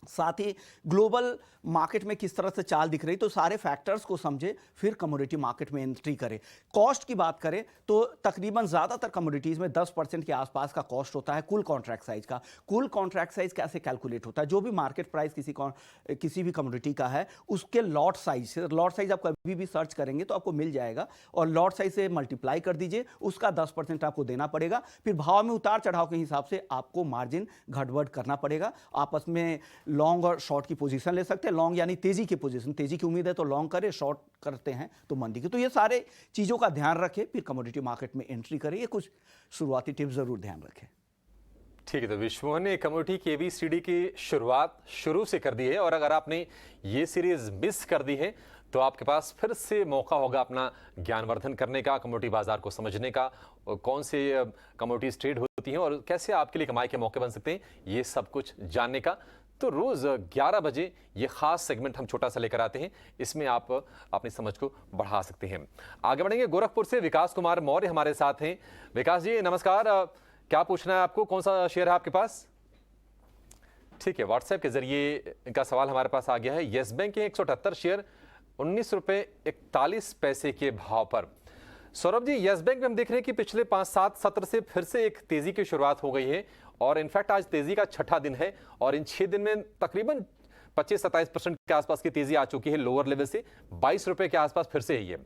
साथ ही ग्लोबल मार्केट में किस तरह से चाल दिख रही, तो सारे फैक्टर्स को समझे फिर कमोडिटी मार्केट में एंट्री करें। कॉस्ट की बात करें तो तकरीबन ज़्यादातर कमोडिटीज़ में 10% के आसपास का कॉस्ट होता है कुल कॉन्ट्रैक्ट साइज का। कुल कॉन्ट्रैक्ट साइज कैसे कैलकुलेट होता है? जो भी मार्केट प्राइस किसी भी कमोडिटी का है उसके लॉट साइज आप कभी भी सर्च करेंगे तो आपको मिल जाएगा, और लॉट साइज से मल्टीप्लाई कर दीजिए, उसका 10% आपको देना पड़ेगा। फिर भाव में उतार चढ़ाव के हिसाब से आपको मार्जिन घटबढ़ करना पड़ेगा। आपस में लॉन्ग और शॉर्ट की पोजीशन ले सकते हैं। लॉन्ग यानी तेजी की पोजीशन, तेजी की उम्मीद है तो लॉन्ग करें, शॉर्ट करते हैं तो मंदी की। तो ये सारे चीजों का ध्यान रखें, फिर कमोडिटी मार्केट में एंट्री करें। ये कुछ शुरुआती टिप्स जरूर ध्यान रखें। ठीक है, तो विश्वमोहन ने कमोडिटी की ABCD की शुरुआत शुरू से कर दी है, और अगर आपने ये सीरीज मिस कर दी है तो आपके पास फिर से मौका होगा अपना ज्ञानवर्धन करने का, कमोडिटी बाजार को समझने का, कौन से कमोडिटीज ट्रेड होती हैं और कैसे आपके लिए कमाई के मौके बन सकते हैं, ये सब कुछ जानने का। तो रोज 11 बजे ये खास सेगमेंट हम छोटा सा लेकर आते हैं, इसमें आप अपनी समझ को बढ़ा सकते हैं। आगे बढ़ेंगे, गोरखपुर से विकास कुमार मौर्य हमारे साथ हैं। विकास जी नमस्कार, क्या पूछना है आपको, कौन सा शेयर है आपके पास? ठीक है, व्हाट्सएप के जरिए इनका सवाल हमारे पास आ गया है। येस बैंक के 178 शेयर 19 रुपए 41 पैसे के भाव पर। सौरभ जी, येस बैंक में हम देख रहे हैं कि पिछले 5-7 सत्र से फिर से एक तेजी की शुरुआत हो गई है, और इनफैक्ट आज तेजी का 6ठा दिन है, और इन 6 दिन में तकरीबन 25-27% के आसपास की तेजी आ चुकी है लोअर लेवल से। 22 रुपए के आसपास फिर से है।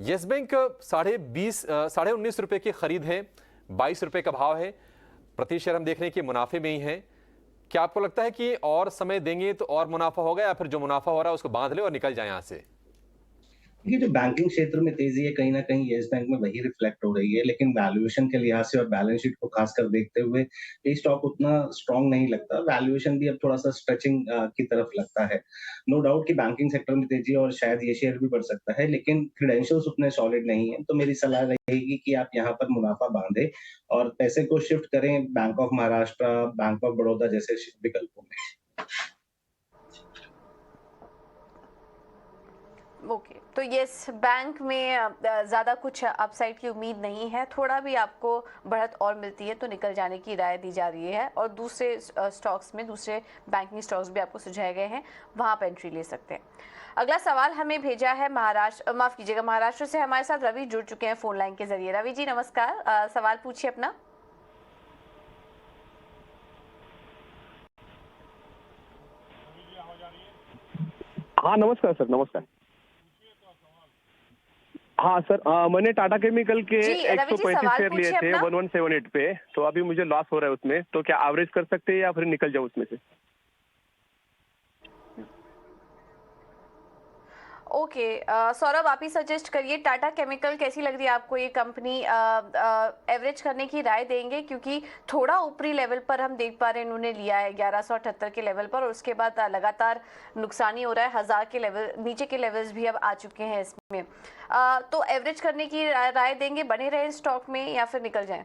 येस बैंक 19.5 रुपए की खरीद है, 22 रुपए का भाव है। प्रति शेयर हम देख रहे हैं कि मुनाफे में ही है। क्या आपको लगता है कि और समय देंगे तो और मुनाफा होगा, या फिर जो मुनाफा हो रहा है उसको बांध ले और निकल जाए यहां से? ये जो बैंकिंग क्षेत्र में तेजी है कहीं ना कहीं येस बैंक में वही रिफ्लेक्ट हो रही है, लेकिन वैल्यूएशन के लिहाज से और बैलेंस शीट को खासकर देखते हुए ये स्टॉक उतना स्ट्रांग नहीं लगता। वैल्यूएशन भी अब थोड़ा सा स्ट्रेचिंग की तरफ लगता है। नो डाउट कि बैंकिंग सेक्टर में तेजी और शायद ये शेयर भी बढ़ सकता है, लेकिन क्रेडेंशियल्स उतने सॉलिड नहीं है। तो मेरी सलाह रहेगी कि आप यहाँ पर मुनाफा बांधे और पैसे को शिफ्ट करें bank of Maharashtra, bank of Baroda जैसे विकल्पों में। ओके, तो यस बैंक में ज़्यादा कुछ अपसाइड की उम्मीद नहीं है, थोड़ा भी आपको बढ़त और मिलती है तो निकल जाने की राय दी जा रही है, और दूसरे स्टॉक्स में, दूसरे बैंकिंग स्टॉक्स भी आपको सुझाए गए हैं, वहाँ आप एंट्री ले सकते हैं। अगला सवाल हमें भेजा है महाराष्ट्र, माफ़ कीजिएगा, महाराष्ट्र से हमारे साथ रवि जुड़ चुके हैं फ़ोन लाइन के जरिए। रवि जी नमस्कार, सवाल पूछिए अपना। हाँ नमस्कार सर, नमस्कार। हाँ सर, मैंने टाटा केमिकल के 135 शेयर लिए थे 1178 पे, तो अभी मुझे लॉस हो रहा है उसमें, तो क्या एवरेज कर सकते हैं या फिर निकल जाओ उसमें से? ओके, सौरभ आप ही सजेस्ट करिए, टाटा केमिकल कैसी लग रही है आपको ये कंपनी? एवरेज करने की राय देंगे, क्योंकि थोड़ा ऊपरी लेवल पर हम देख पा रहे हैं इन्होंने लिया है 1178 के लेवल पर, और उसके बाद लगातार नुकसान ही हो रहा है, 1000 के लेवल, नीचे के लेवल्स भी अब आ चुके हैं इसमें। तो एवरेज करने की राय देंगे, बने रहे स्टॉक में या फिर निकल जाए?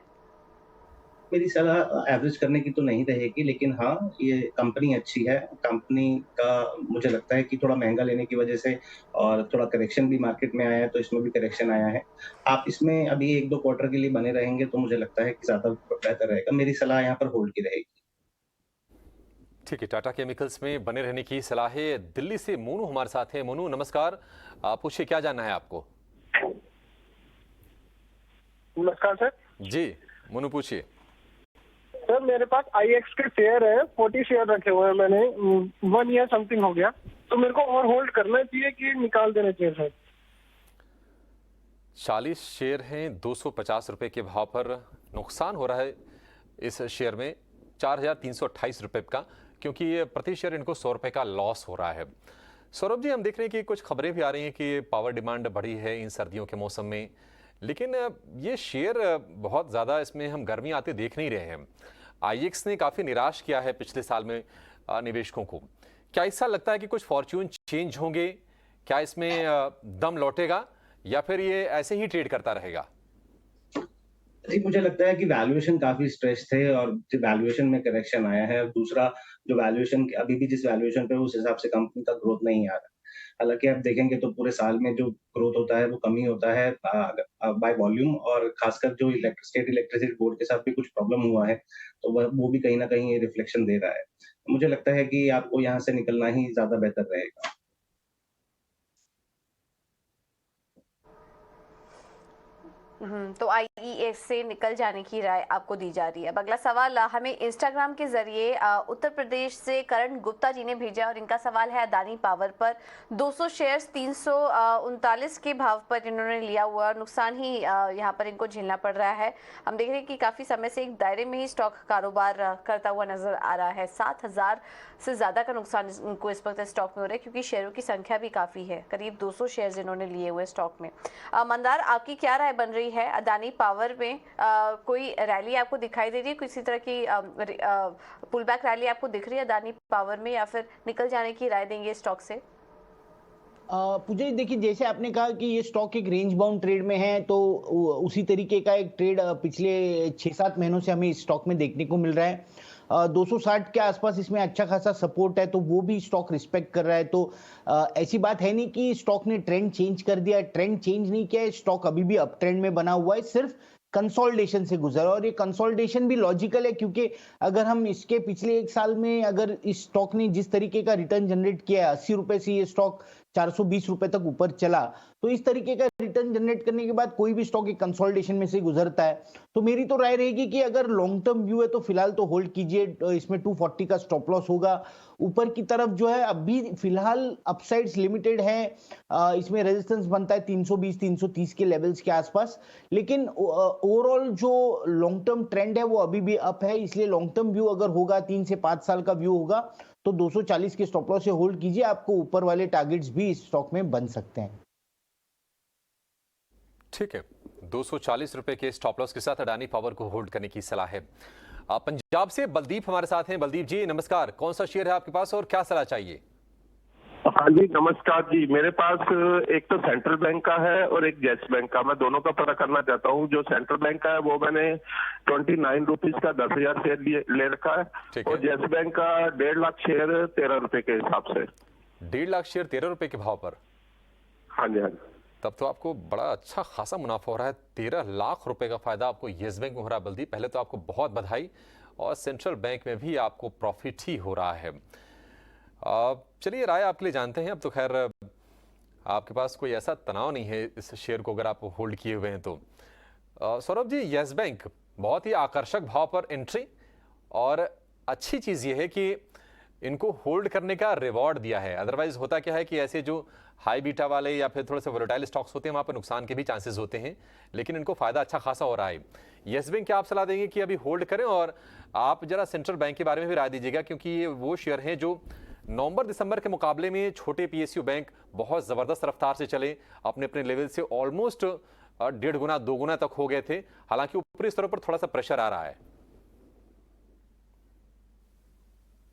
मेरी सलाह एवरेज करने की तो नहीं रहेगी, लेकिन हाँ ये कंपनी अच्छी है। कंपनी का मुझे लगता है कि थोड़ा महंगा लेने की वजह से और थोड़ा करेक्शन भी मार्केट में आया है, तो इसमें भी करेक्शन आया है। आप इसमें अभी 1-2 क्वार्टर के लिए बने रहेंगे तो मुझे लगता है कि ज़्यादा बेहतर रहेगा। मेरी सलाह यहाँ पर होल्ड की रहेगी। ठीक है, टाटा केमिकल्स में बने रहने की सलाह है। दिल्ली से मोनू हमारे साथ है। मोनू नमस्कार, पूछिए क्या जानना है आपको? नमस्कार सर। जी मोनू पूछिए। सर मेरे पास IEX के शेयर है, 40 शेयर रखे हुए हैं मैंने, 1 ईयर समथिंग हो गया, तो मेरे को और होल्ड करना चाहिए कि निकाल देना चाहिए सर? 40 शेयर हैं 250 रुपए के भाव पर, नुकसान हो रहा है इस शेयर में 4328 रुपए का, क्योंकि ये प्रति शेयर इनको 100 रुपए का लॉस हो रहा है। सौरभ जी, हम देख रहे हैं कि कुछ खबरें भी आ रही हैं कि पावर डिमांड बढ़ी है इन सर्दियों के मौसम में, लेकिन ये शेयर बहुत ज़्यादा इसमें हम गर्मी आते देख नहीं रहे हैं। IEX ने काफ़ी निराश किया है पिछले साल में निवेशकों को। क्या इस साल लगता है कि कुछ फॉर्च्यून चेंज होंगे? क्या इसमें दम लौटेगा या फिर ये ऐसे ही ट्रेड करता रहेगा? जी, मुझे लगता है कि वैल्यूएशन काफी स्ट्रेच थे और वैल्यूएशन में करेक्शन आया है। दूसरा, जो वैल्यूएशन अभी भी जिस वैल्यूएशन पे, उस हिसाब से कंपनी का ग्रोथ नहीं आ रहा। हालांकि आप देखेंगे तो पूरे साल में जो ग्रोथ होता है वो कम ही होता है बाय वॉल्यूम, और खासकर जो स्टेट इलेक्ट्रिसिटी बोर्ड के साथ भी कुछ प्रॉब्लम हुआ है, तो वो भी कहीं ना कहीं रिफ्लेक्शन दे रहा है। मुझे लगता है कि आपको यहाँ से निकलना ही ज्यादा बेहतर रहेगा। तो IEX से निकल जाने की राय आपको दी जा रही है। अब अगला सवाल हमें इंस्टाग्राम के जरिए उत्तर प्रदेश से करण गुप्ता जी ने भेजा, और इनका सवाल है अदानी पावर पर 200 शेयर्स 339 के भाव पर इन्होंने लिया हुआ, नुकसान ही यहाँ पर इनको झेलना पड़ रहा है। हम देख रहे हैं कि काफ़ी समय से एक दायरे में ही स्टॉक कारोबार करता हुआ नजर आ रहा है। 7000 से ज़्यादा का नुकसान इनको इस वक्त स्टॉक में हो रहा है, क्योंकि शेयरों की संख्या भी काफ़ी है, करीब 200 शेयर्स इन्होंने लिए हुए स्टॉक में। मंदार, आपकी क्या राय बन रही है? अदानी पावर में कोई रैली आपको दिखाई दे रही है, किसी तरह की पुल बैक रैली आपको दिख रही है अदानी पावर में, या फिर निकल जाने की राय देंगे स्टॉक से? पूजा जी देखिए, जैसे आपने कहा कि ये स्टॉक एक रेंज बाउंड ट्रेड में है, तो उसी तरीके का एक ट्रेड पिछले 6-7 महीनों से हमें इस स्टॉक में देखने को मिल रहा है। 260 के आसपास इसमें अच्छा खासा सपोर्ट है, तो वो भी स्टॉक रिस्पेक्ट कर रहा है। तो ऐसी बात है नहीं कि स्टॉक ने ट्रेंड चेंज कर दिया, ट्रेंड चेंज नहीं किया है, स्टॉक अभी भी अप ट्रेंड में बना हुआ है, सिर्फ कंसोलिडेशन से गुजरा। और ये कंसोलिडेशन भी लॉजिकल है, क्योंकि अगर हम इसके पिछले 1 साल में अगर इस स्टॉक ने जिस तरीके का रिटर्न जनरेट किया है, 80 रुपए से ये स्टॉक 420 रुपए तक ऊपर चला, तो इस तरीके का रिटर्न जनरेट करने के बाद कोई भी स्टॉक एक कंसोलिडेशन में से गुजरता है। तो मेरी तो राय रहेगी कि अगर लॉन्ग टर्म व्यू है तो फिलहाल तो होल्ड कीजिए। इसमें 240 का स्टॉप लॉस होगा। ऊपर की तरफ जो है अभी फिलहाल अपसाइड्स लिमिटेड है, इसमें रेजिस्टेंस बनता है 320-330 के लेवल्स के आसपास, लेकिन ओवरऑल जो लॉन्ग टर्म ट्रेंड है वो अभी भी अप है। इसलिए लॉन्ग टर्म व्यू अगर होगा, 3 से 5 साल का व्यू होगा, तो 240 के स्टॉप लॉस से होल्ड कीजिए। आपको ऊपर वाले टारगेट्स भी इस स्टॉक में बन सकते हैं। ठीक है, 240 रुपए के स्टॉप लॉस के साथ अडानी पावर को होल्ड करने की सलाह है। पंजाब से बलदीप हमारे साथ हैं। बलदीप जी नमस्कार, कौन सा शेयर है आपके पास और क्या सलाह चाहिए? हाँ जी नमस्कार जी, मेरे पास एक तो सेंट्रल बैंक का है और एक येस बैंक का, मैं दोनों का पता करना चाहता हूँ। जो सेंट्रल बैंक का है वो मैंने 29 रुपीज का 10,000 शेयर ले रखा है, और येस बैंक का 1.5 लाख शेयर 13 रुपए के हिसाब से। 1.5 लाख शेयर 13 रुपए के भाव पर? हाँ जी, हाँ जी। तब तो आपको बड़ा अच्छा खासा मुनाफा हो रहा है। 13 लाख रुपए का फायदा आपको येस बैंक में हो रहा है। बल्दी, पहले तो आपको बहुत बधाई, और सेंट्रल बैंक में भी आपको प्रॉफिट ही हो रहा है। चलिए, राय आपके लिए जानते हैं। अब तो खैर आपके पास कोई ऐसा तनाव नहीं है इस शेयर को अगर आप होल्ड किए हुए हैं तो। सौरभ जी, येस बैंक बहुत ही आकर्षक भाव पर एंट्री, और अच्छी चीज़ ये है कि इनको होल्ड करने का रिवॉर्ड दिया है। अदरवाइज होता क्या है कि ऐसे जो हाई बीटा वाले या फिर थोड़े से वोलेटाइल स्टॉक्स होते हैं, वहाँ पर नुकसान के भी चांसेस होते हैं, लेकिन इनको फायदा अच्छा खासा हो रहा है। येस बैंक, क्या आप सलाह देंगे कि अभी होल्ड करें? और आप जरा सेंट्रल बैंक के बारे में भी राय दीजिएगा, क्योंकि ये वो शेयर हैं जो नवंबर दिसंबर के मुकाबले में छोटे पीएसयू बैंक बहुत ज़बरदस्त रफ्तार से चले, अपने अपने लेवल से ऑलमोस्ट 1.5 गुना 2 गुना तक हो गए थे। हालांकि ऊपरी स्तरों पर थोड़ा सा प्रेशर आ रहा है।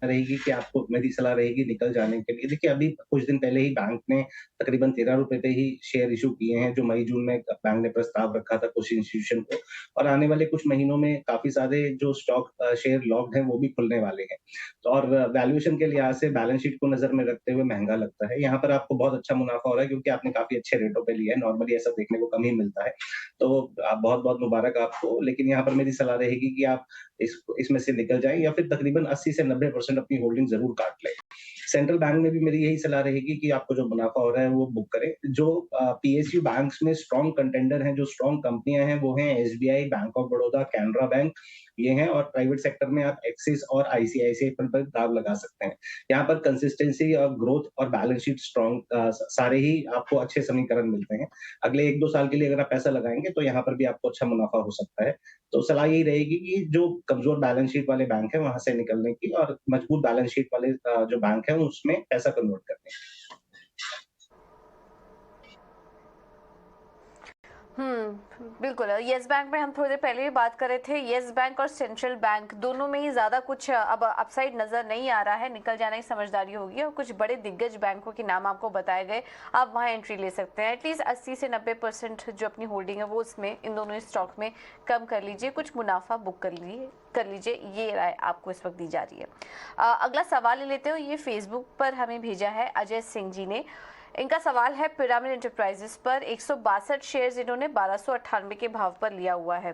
रहेगी कि आपको मेरी सलाह रहेगी निकल जाने के लिए। देखिए, अभी कुछ दिन पहले ही बैंक ने तकरीबन 13 रुपए पे ही शेयर इशू किए हैं, जो मई जून में बैंक ने प्रस्ताव रखा था कुछ इंस्टीट्यूशन को, और आने वाले कुछ महीनों में काफी सारे जो स्टॉक शेयर लॉक्ड हैं वो भी खुलने वाले हैं। तो और वैल्यूएशन के लिहाज से बैलेंस शीट को नजर में रखते हुए महंगा लगता है। यहाँ पर आपको बहुत अच्छा मुनाफा हो रहा है क्योंकि आपने काफी अच्छे रेटों पे लिया है। नॉर्मली ऐसा देखने को कम ही मिलता है, तो बहुत बहुत मुबारक आपको। लेकिन यहाँ पर मेरी सलाह रहेगी कि आप इसमें से निकल जाएं, या फिर तकरीबन 80 से 90% अपनी होल्डिंग जरूर काट लें। सेंट्रल बैंक में भी मेरी यही सलाह रहेगी कि आपको जो मुनाफा हो रहा है वो बुक करें। जो पीएसयू बैंक्स में स्ट्रॉन्ग कंटेंडर हैं, जो स्ट्रॉन्ग कंपनियां हैं, वो हैं SBI, bank of Baroda, Canara bank, ये हैं। और प्राइवेट सेक्टर में आप एक्सिस और आईसीआईसीआई पर दाव लगा सकते हैं। यहाँ पर कंसिस्टेंसी और ग्रोथ और बैलेंस शीट स्ट्रॉन्ग, सारे ही आपको अच्छे समीकरण मिलते हैं। अगले 1-2 साल के लिए अगर आप पैसा लगाएंगे तो यहाँ पर भी आपको अच्छा मुनाफा हो सकता है। तो सलाह यही रहेगी कि जो कमजोर बैलेंस शीट वाले बैंक है वहां से निकलने की, और मजबूत बैलेंस शीट वाले जो बैंक है उसमें पैसा कन्वर्ट करने की। बिल्कुल। येस बैंक में हम थोड़ी देर पहले भी बात कर रहे थे। येस बैंक और सेंट्रल बैंक दोनों में ही ज़्यादा कुछ अब अपसाइड नज़र नहीं आ रहा है। निकल जाने की समझदारी होगी, और कुछ बड़े दिग्गज बैंकों के नाम आपको बताए गए, आप वहाँ एंट्री ले सकते हैं। एटलीस्ट 80 से 90% जो अपनी होल्डिंग है वो उसमें, इन दोनों स्टॉक में कम कर लीजिए, कुछ मुनाफा बुक कर लीजिए। ये राय आपको इस वक्त दी जा रही है। अगला सवाल ले लेते हो। ये फेसबुक पर हमें भेजा है अजय सिंह जी ने। इनका सवाल है पिरामिड एंटरप्राइजेस पर 162 शेयर्स इन्होंने 1298 के भाव पर लिया हुआ है।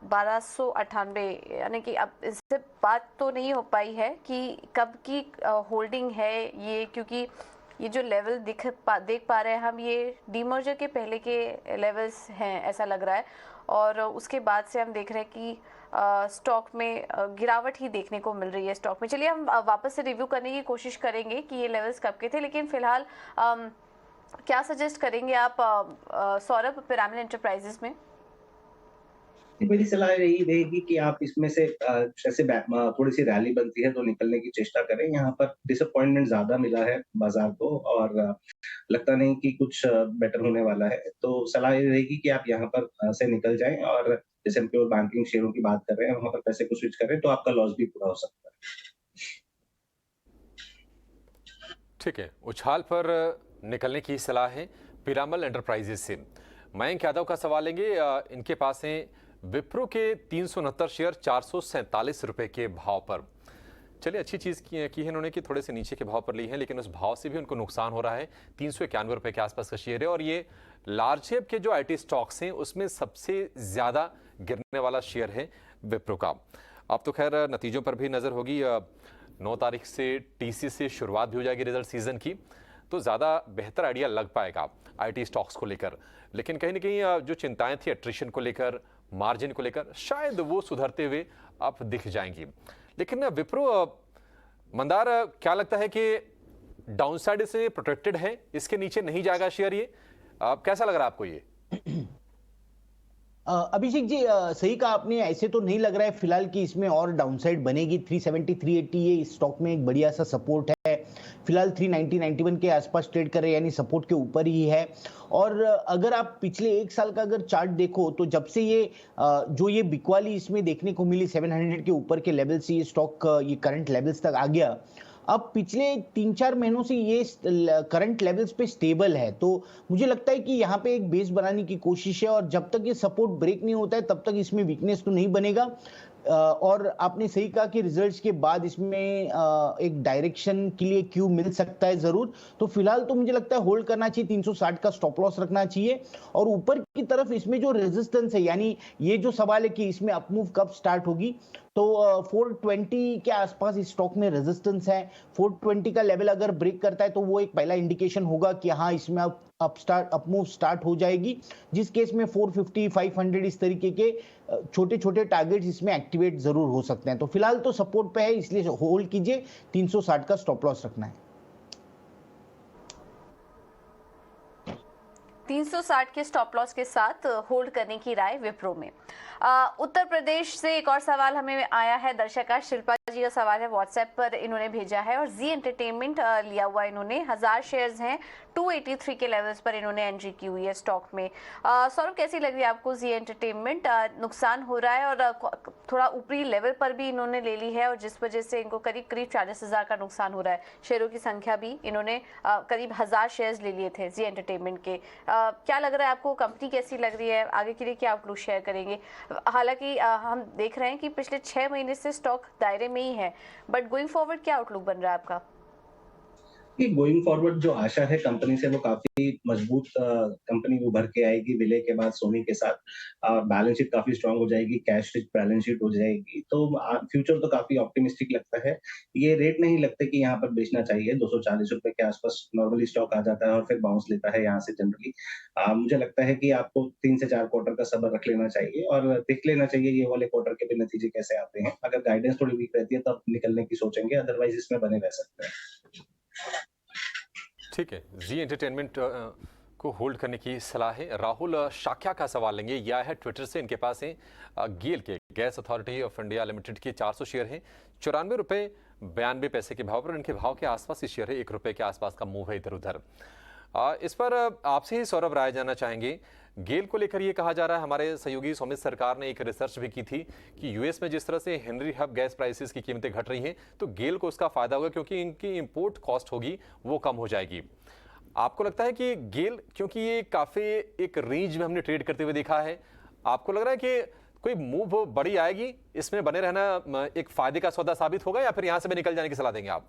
1298, यानी कि अब इससे बात तो नहीं हो पाई है कि कब की होल्डिंग है ये, क्योंकि ये जो लेवल देख पा रहे हैं हम, ये डीमर्जर के पहले के लेवल्स हैं ऐसा लग रहा है। और उसके बाद से हम देख रहे हैं कि स्टॉक में गिरावट ही देखने को मिल रही है स्टॉक में। चलिए, हम वापस से रिव्यू करने की कोशिश करेंगे कि ये लेवल्स कब के थे, लेकिन फिलहाल क्या सजेस्ट करेंगे आप सौरभ पिरामिड एंटरप्राइजेस में? मेरी सलाह यही रहेगी कि आप इसमें से जैसे थोड़ी सी रैली बनती है तो निकलने की चेष्टा करें। यहाँ पर डिसअपॉइंटमेंट ज्यादा मिला है बाजार को, और लगता नहीं कि कुछ बेटर होने वाला है। तो सलाह ये रहेगी कि आप यहाँ पर से निकल जाएं, और जैसे हम प्योर बैंकिंग शेयरों की बात कर रहे हैं वहां पर पैसे को स्विच करें तो आपका लॉस भी पूरा हो सकता है। ठीक है, उछाल पर निकलने की सलाह है पिरामल एंटरप्राइजेस से। मयंक यादव का सवाल लेंगे। इनके पास हैं विप्रो के 369 शेयर 447 रुपए के भाव पर। चलिए, अच्छी चीज़ की है इन्होंने कि थोड़े से नीचे के भाव पर ली है, लेकिन उस भाव से भी उनको नुकसान हो रहा है। 391 रुपए के आसपास का शेयर है, और ये लार्ज कैप के जो आईटी स्टॉक्स हैं उसमें सबसे ज़्यादा गिरने वाला शेयर है विप्रो का। अब तो खैर नतीजों पर भी नज़र होगी। 9 तारीख से टीसी से शुरुआत भी हो जाएगी रिजल्ट सीजन की, तो ज़्यादा बेहतर आइडिया लग पाएगा आईटी स्टॉक्स को लेकर। लेकिन कहीं ना कहीं जो चिंताएं थी एट्रिशन को लेकर, मार्जिन को लेकर, शायद वो सुधरते हुए अब दिख जाएंगी। लेकिन विप्रो, मंदार, क्या लगता है कि डाउनसाइड से प्रोटेक्टेड है, इसके नीचे नहीं जाएगा शेयर? ये कैसा लग रहा है आपको ये? अभिषेक जी, सही कहा आपने। ऐसे तो नहीं लग रहा है फिलहाल कि इसमें और डाउनसाइड बनेगी। 370 380 ये स्टॉक में एक बढ़िया सा सपोर्ट है। फिलहाल 390 91 के आसपास ट्रेड कर रहे हैं, यानी सपोर्ट के ऊपर ही है। और अगर आप पिछले 1 साल का अगर चार्ट देखो तो जब से ये जो ये बिकवाली इसमें देखने को मिली 700 के ऊपर के लेवल से ये स्टॉक ये करंट लेवल्स तक आ गया। अब पिछले 3-4 महीनों से ये करंट लेवल्स पे स्टेबल है, तो मुझे लगता है कि यहाँ पे एक बेस बनाने की कोशिश है, और जब तक ये सपोर्ट ब्रेक नहीं होता है तब तक इसमें वीकनेस तो नहीं बनेगा। और आपने सही कहा कि रिजल्ट्स के बाद इसमें एक डायरेक्शन के लिए क्यू मिल सकता है जरूर। तो फिलहाल तो मुझे लगता है होल्ड करना चाहिए, 360 का स्टॉप लॉस रखना चाहिए। और ऊपर की तरफ इसमें जो रेजिस्टेंस है, यानी ये जो सवाल है कि इसमें अपमूव कब स्टार्ट होगी, तो 420 के आसपास इस स्टॉक में रेजिस्टेंस है। 420 का लेवल अगर ब्रेक करता है तो वो एक पहला इंडिकेशन होगा कि हाँ इसमें अपमूव स्टार्ट हो जाएगी, जिस केस में 450 500 इस तरीके के छोटे छोटे टारगेट्स इसमें एक्टिवेट जरूर हो सकते हैं। तो फिलहाल तो सपोर्ट पे है, इसलिए होल्ड कीजिए, 360 का स्टॉप लॉस रखना है। 360 के स्टॉप लॉस के साथ होल्ड करने की राय विप्रो में। उत्तर प्रदेश से एक और सवाल हमें आया है, दर्शका शिल्पा जी का सवाल है, व्हाट्सएप पर इन्होंने भेजा है। और जी एंटरटेनमेंट लिया हुआ इन्होंने, 1000 शेयर्स हैं, 283 के लेवल्स पर इन्होंने एंट्री की हुई है स्टॉक में। सौरभ, कैसी लग रही है आपको जी एंटरटेनमेंट? नुकसान हो रहा है और थोड़ा ऊपरी लेवल पर भी इन्होंने ले ली है, और जिस वजह से इनको करीब 40,000 का नुकसान हो रहा है। शेयरों की संख्या भी इन्होंने करीब 1000 शेयर्स ले लिए थे जी एंटरटेनमेंट के। क्या लग रहा है आपको, कंपनी कैसी लग रही है, आगे के लिए क्या आउटलुक शेयर करेंगे? हालांकि हम देख रहे हैं कि पिछले 6 महीने से स्टॉक दायरे में ही है, बट गोइंग फॉरवर्ड क्या आउटलुक बन रहा है आपका? गोइंग फॉरवर्ड जो आशा है कंपनी से, वो काफी मजबूत कंपनी उभर के आएगी विलय के बाद सोनी के साथ। बैलेंस शीट काफी स्ट्रांग हो जाएगी, कैश रिच बैलेंस शीट हो जाएगी, तो फ्यूचर तो काफी ऑप्टिमिस्टिक लगता है। ये रेट नहीं लगता कि यहाँ पर बेचना चाहिए, 240 रुपए के आसपास नॉर्मली स्टॉक आ जाता है और फिर बाउंस लेता है यहाँ से जनरली। मुझे लगता है कि आपको 3 से 4 क्वार्टर का सब्र रख लेना चाहिए और देख लेना चाहिए ये वाले क्वार्टर के भी नतीजे कैसे आते हैं। अगर गाइडेंस थोड़ी वीक रहती है तब निकलने की सोचेंगे, अदरवाइज इसमें बने रह सकते हैं। ठीक है, जी एंटरटेनमेंट को होल्ड करने की सलाह है। राहुल शाक्या का सवाल लेंगे, यह है ट्विटर से। इनके पास है गेल के, gas authority of India limited के 400 शेयर हैं, 94 रुपए 92 पैसे के भाव पर। इनके भाव के आसपास ये शेयर है, 1 रुपए के आसपास का मूव है इधर उधर। इस पर आपसे ही सौरभ राय जानना चाहेंगे। गेल को लेकर ये कहा जा रहा है, हमारे सहयोगी सौमित सरकार ने एक रिसर्च भी की थी कि यूएस में जिस तरह से हेनरी हब गैस प्राइसेस की कीमतें घट रही हैं, तो गेल को उसका फायदा होगा क्योंकि इनकी इंपोर्ट कॉस्ट होगी वो कम हो जाएगी। आपको लगता है कि गेल, क्योंकि ये काफी एक रेंज में हमने ट्रेड करते हुए देखा है, आपको लग रहा है कि कोई मूव बड़ी आएगी, इसमें बने रहना एक फायदे का सौदा साबित होगा, या फिर यहां से भी निकल जाने की सलाह देंगे आप?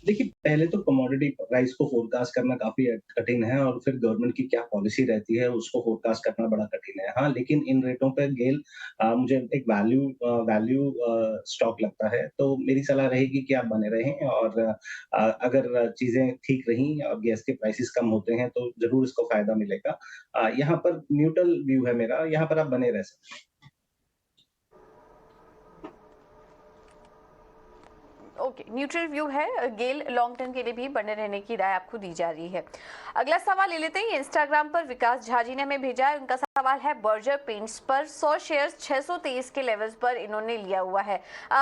देखिए, पहले तो कमोडिटी प्राइस को फोरकास्ट करना काफी कठिन है और फिर गवर्नमेंट की क्या पॉलिसी रहती है उसको फोरकास्ट करना बड़ा कठिन है। हाँ, लेकिन इन रेटों पे गेल मुझे एक वैल्यू स्टॉक लगता है, तो मेरी सलाह रहेगी कि आप बने रहें। और अगर चीजें ठीक रहीं और गैस के प्राइसेस कम होते हैं तो जरूर इसको फायदा मिलेगा। यहाँ पर न्यूट्रल व्यू है मेरा, यहाँ पर आप बने रह सकते हैं। ओके, न्यूट्रल व्यू है, गेल लॉन्ग टर्म के लिए भी बने रहने की राय आपको दी जा रही है। अगला सवाल ले लेते हैं, इंस्टाग्राम पर विकास झा जी ने हमें भेजा है। उनका सवाल है बर्जर पेंट्स पर 100 शेयर्स 623 के लेवल्स पर इन्होंने लिया हुआ है।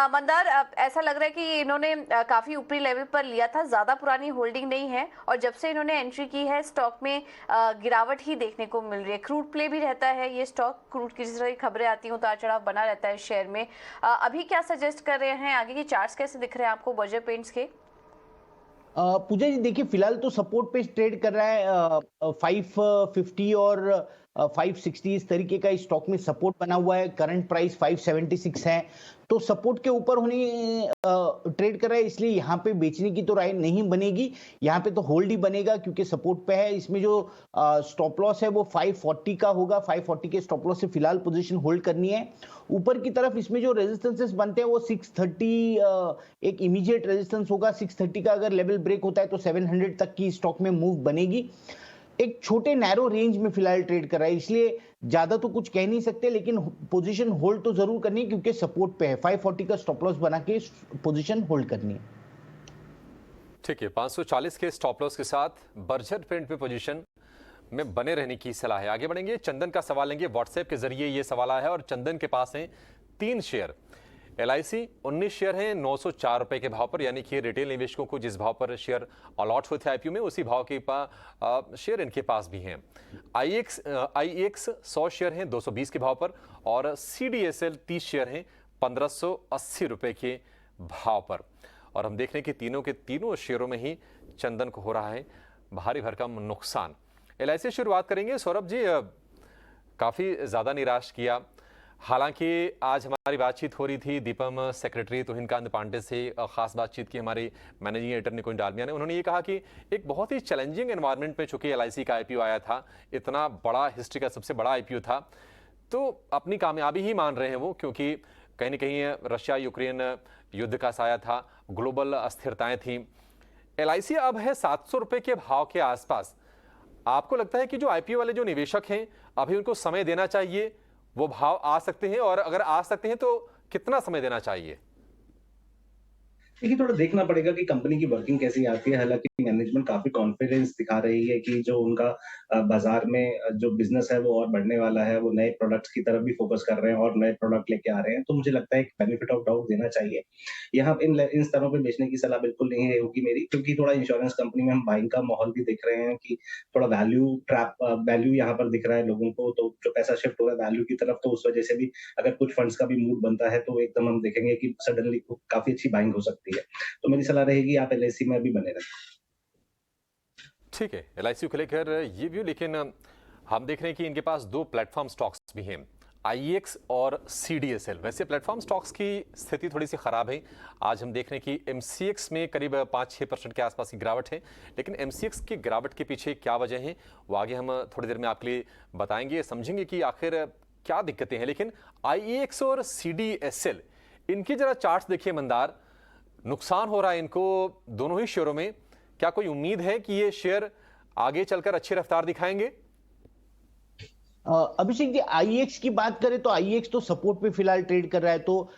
मंदार, ऐसा लग रहा है कि इन्होंने काफी ऊपरी लेवल पर लिया था, ज्यादा पुरानी होल्डिंग नहीं है, और जब से इन्होंने एंट्री की है स्टॉक में गिरावट ही देखने को मिल रही है। क्रूड प्ले भी रहता है ये स्टॉक, क्रूड की जिस तरह की खबरें आती हैं उतार चढ़ाव बना रहता है शेयर में। अभी क्या सजेस्ट कर रहे हैं, आगे की चार्ट्स कैसे दिख रहे हैं आपको बर्जर पेंट्स के? पूजा जी देखिए, फिलहाल तो सपोर्ट पे ट्रेड कर रहा है, 550 और 560 इस तरीके का स्टॉक में सपोर्ट बना हुआ है। करंट प्राइस 576 है, तो सपोर्ट के ऊपर होने ट्रेड कर रहा है, इसलिए यहाँ पे बेचने की तो राय नहीं बनेगी। यहाँ पे तो होल्ड ही बनेगा क्योंकि सपोर्ट पे है। इसमें जो स्टॉप लॉस है वो 540 का होगा, 540 के स्टॉप लॉस से फिलहाल पोजीशन होल्ड करनी है। ऊपर की तरफ इसमें जो रेजिस्टेंसेस बनते हैं वो 630 एक इमीडिएट रेजिस्टेंस होगा। 630 का अगर लेवल ब्रेक होता है तो 700 तक की स्टॉक में मूव बनेगी। एक छोटे नैरो रेंज में फिलहाल ट्रेड कर रहा है, इसलिए ज्यादा तो कुछ कह नहीं सकते, लेकिन पोजीशन होल्ड तो जरूर करनी है क्योंकि सपोर्ट पे है। 540 का स्टॉप लॉस बना के पोजीशन होल्ड करनी है। ठीक है, 540 के स्टॉप लॉस के साथ बर्जर पेंट पे पोजीशन में बने रहने की सलाह है। आगे बढ़ेंगे, चंदन का सवाल लेंगे। व्हाट्सएप के जरिए ये सवाल आया है और चंदन के पास है 3 शेयर। LIC 19 शेयर हैं 904 रुपए के भाव पर, यानी कि रिटेल निवेशकों को जिस भाव पर शेयर अलॉट हुए थे IPO में उसी भाव के शेयर इनके पास भी हैं। IEX 100 शेयर हैं 220 के भाव पर, और CDSL 30 शेयर हैं 1580 रुपए के भाव पर। और हम देख रहे हैं कि तीनों के तीनों शेयरों में ही चंदन को हो रहा है भारी भरकम नुकसान। LIC से शुरुआत करेंगे। सौरभ जी, काफी ज्यादा निराश किया, हालांकि आज हमारी बातचीत हो रही थी दीपम सेक्रेटरी तुहिनकांत पांडे से, खास बातचीत की हमारी मैनेजिंग एडिटर निकुंज डालमिया ने। उन्होंने ये कहा कि एक बहुत ही चैलेंजिंग एनवायरनमेंट में चूंकि LIC का IPO आया था, इतना बड़ा हिस्ट्री का सबसे बड़ा IPO था, तो अपनी कामयाबी ही मान रहे हैं वो, क्योंकि कहीं ना कहीं रशिया यूक्रेन युद्ध का साया था, ग्लोबल अस्थिरताएं थी। LIC अब है 700 रुपए के भाव के आसपास। आपको लगता है कि जो IPO वाले जो निवेशक हैं अभी उनको समय देना चाहिए, वो भाव आ सकते हैं, और अगर आ सकते हैं तो कितना समय देना चाहिए? देखिए, थोड़ा देखना पड़ेगा कि कंपनी की वर्किंग कैसी आती है। हालांकि मैनेजमेंट काफी कॉन्फिडेंस दिखा रही है कि जो उनका बाजार में जो बिजनेस है वो और बढ़ने वाला है, वो नए प्रोडक्ट्स की तरफ भी फोकस कर रहे हैं और नए प्रोडक्ट लेके आ रहे हैं। तो मुझे लगता है कि बेनिफिट ऑफ डाउट देना चाहिए। यहाँ इन स्तरों पे बेचने की सलाह बिल्कुल नहीं होगी मेरी, क्योंकि थोड़ा इंश्योरेंस कंपनी में हम बाइंग का माहौल भी देख रहे हैं कि थोड़ा वैल्यू यहाँ पर दिख रहा है लोगों को, तो जो पैसा शिफ्ट हो रहा है वैल्यू की तरफ, तो उस वजह से भी अगर कुछ फंड्स का भी मूड बनता है तो एकदम हम देखेंगे कि सडनली काफी अच्छी बाइंग हो सकती है। तो मेरी सलाह रहेगी आप LIC में भी बने रहें। ठीक है, LIC को लेकर ये व्यू, लेकिन हम देख रहे हैं कि इनके पास 2 प्लेटफॉर्म स्टॉक्स भी हैं, IEX और CDSL। वैसे प्लेटफॉर्म स्टॉक्स की स्थिति थोड़ी सी खराब है। आज हम देख रहे हैं कि MCX में करीब 5-6% के आसपास की गिरावट है, लेकिन MCX की गिरावट के पीछे क्या वजह है वो आगे हम थोड़ी देर में आपके लिए बताएंगे, समझेंगे कि आखिर क्या दिक्कतें हैं। लेकिन IEX और CDSL, इनकी जरा चार्ट्स देखिए मंदार, नुकसान हो रहा है इनको दोनों ही शेयरों में। क्या कोई उम्मीद है कि ये शेयर आगे चलकर अच्छी रफ्तार दिखाएंगे? अभिषेक जी, IEX की बात करें तो IEX तो सपोर्ट पे फिलहाल ट्रेड कर रहा है, तो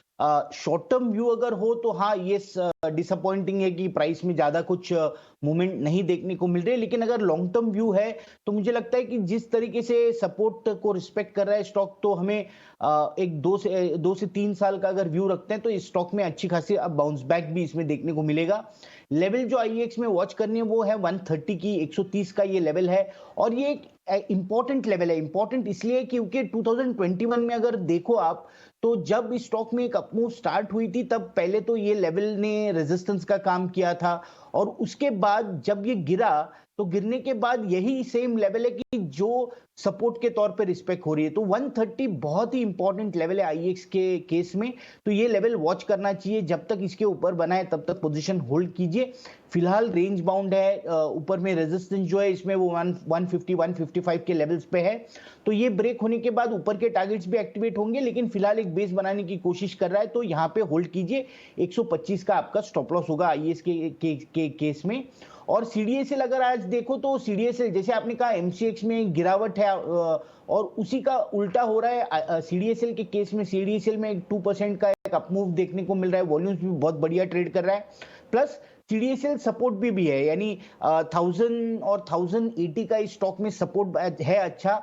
शॉर्ट टर्म व्यू अगर हो तो हाँ, ये डिसअपॉइंटिंग है कि प्राइस में ज्यादा कुछ मूवमेंट नहीं देखने को मिल रही है। लेकिन अगर लॉन्ग टर्म व्यू है तो मुझे लगता है कि जिस तरीके से सपोर्ट को रिस्पेक्ट कर रहा है स्टॉक, तो हमें एक 2 से 3 साल का अगर व्यू रखते हैं तो इस स्टॉक में अच्छी खासी अब बाउंस बैक भी इसमें देखने को मिलेगा। लेवल जो IEX में वॉच करनी है वो है 130 की, 130 का ये लेवल है, और ये एक इंपॉर्टेंट लेवल है। इंपॉर्टेंट इसलिए क्योंकि 2021 में अगर देखो आप, तो जब इस स्टॉक में एक अपमूव स्टार्ट हुई थी तब पहले तो ये लेवल ने रेजिस्टेंस का काम किया था, और उसके बाद जब ये गिरा तो गिरने के बाद यही सेम लेवल है कि जो सपोर्ट के तौर पे रिस्पेक्ट हो रही है। तो 130 बहुत ही इंपॉर्टेंट लेवल है IEX के केस में, तो ये लेवल वॉच करना चाहिए। जब तक इसके ऊपर बना है तब तक पोजीशन होल्ड कीजिए। फिलहाल रेंज बाउंड है, ऊपर में रेजिस्टेंस जो है इसमें वो 150-155 के लेवल्स पे है, तो ये ब्रेक होने के बाद ऊपर के टारगेट्स भी एक्टिवेट होंगे, लेकिन फिलहाल एक बेस बनाने की कोशिश कर रहा है, तो यहाँ पे होल्ड कीजिए। 125 का आपका स्टॉप लॉस होगा IEX के केस में। और CDSL अगर आज देखो तो CDSL जैसे आपने कहा MCX में गिरावट है, और उसी का उल्टा हो रहा है CDSL के केस में। CDSL में 2% का एक अपमूव देखने को मिल रहा है, वॉल्यूम्स भी बहुत बढ़िया ट्रेड कर रहा है, प्लस CDSL सपोर्ट भी है, यानी 1000 और 1080 का इस स्टॉक में सपोर्ट है अच्छा।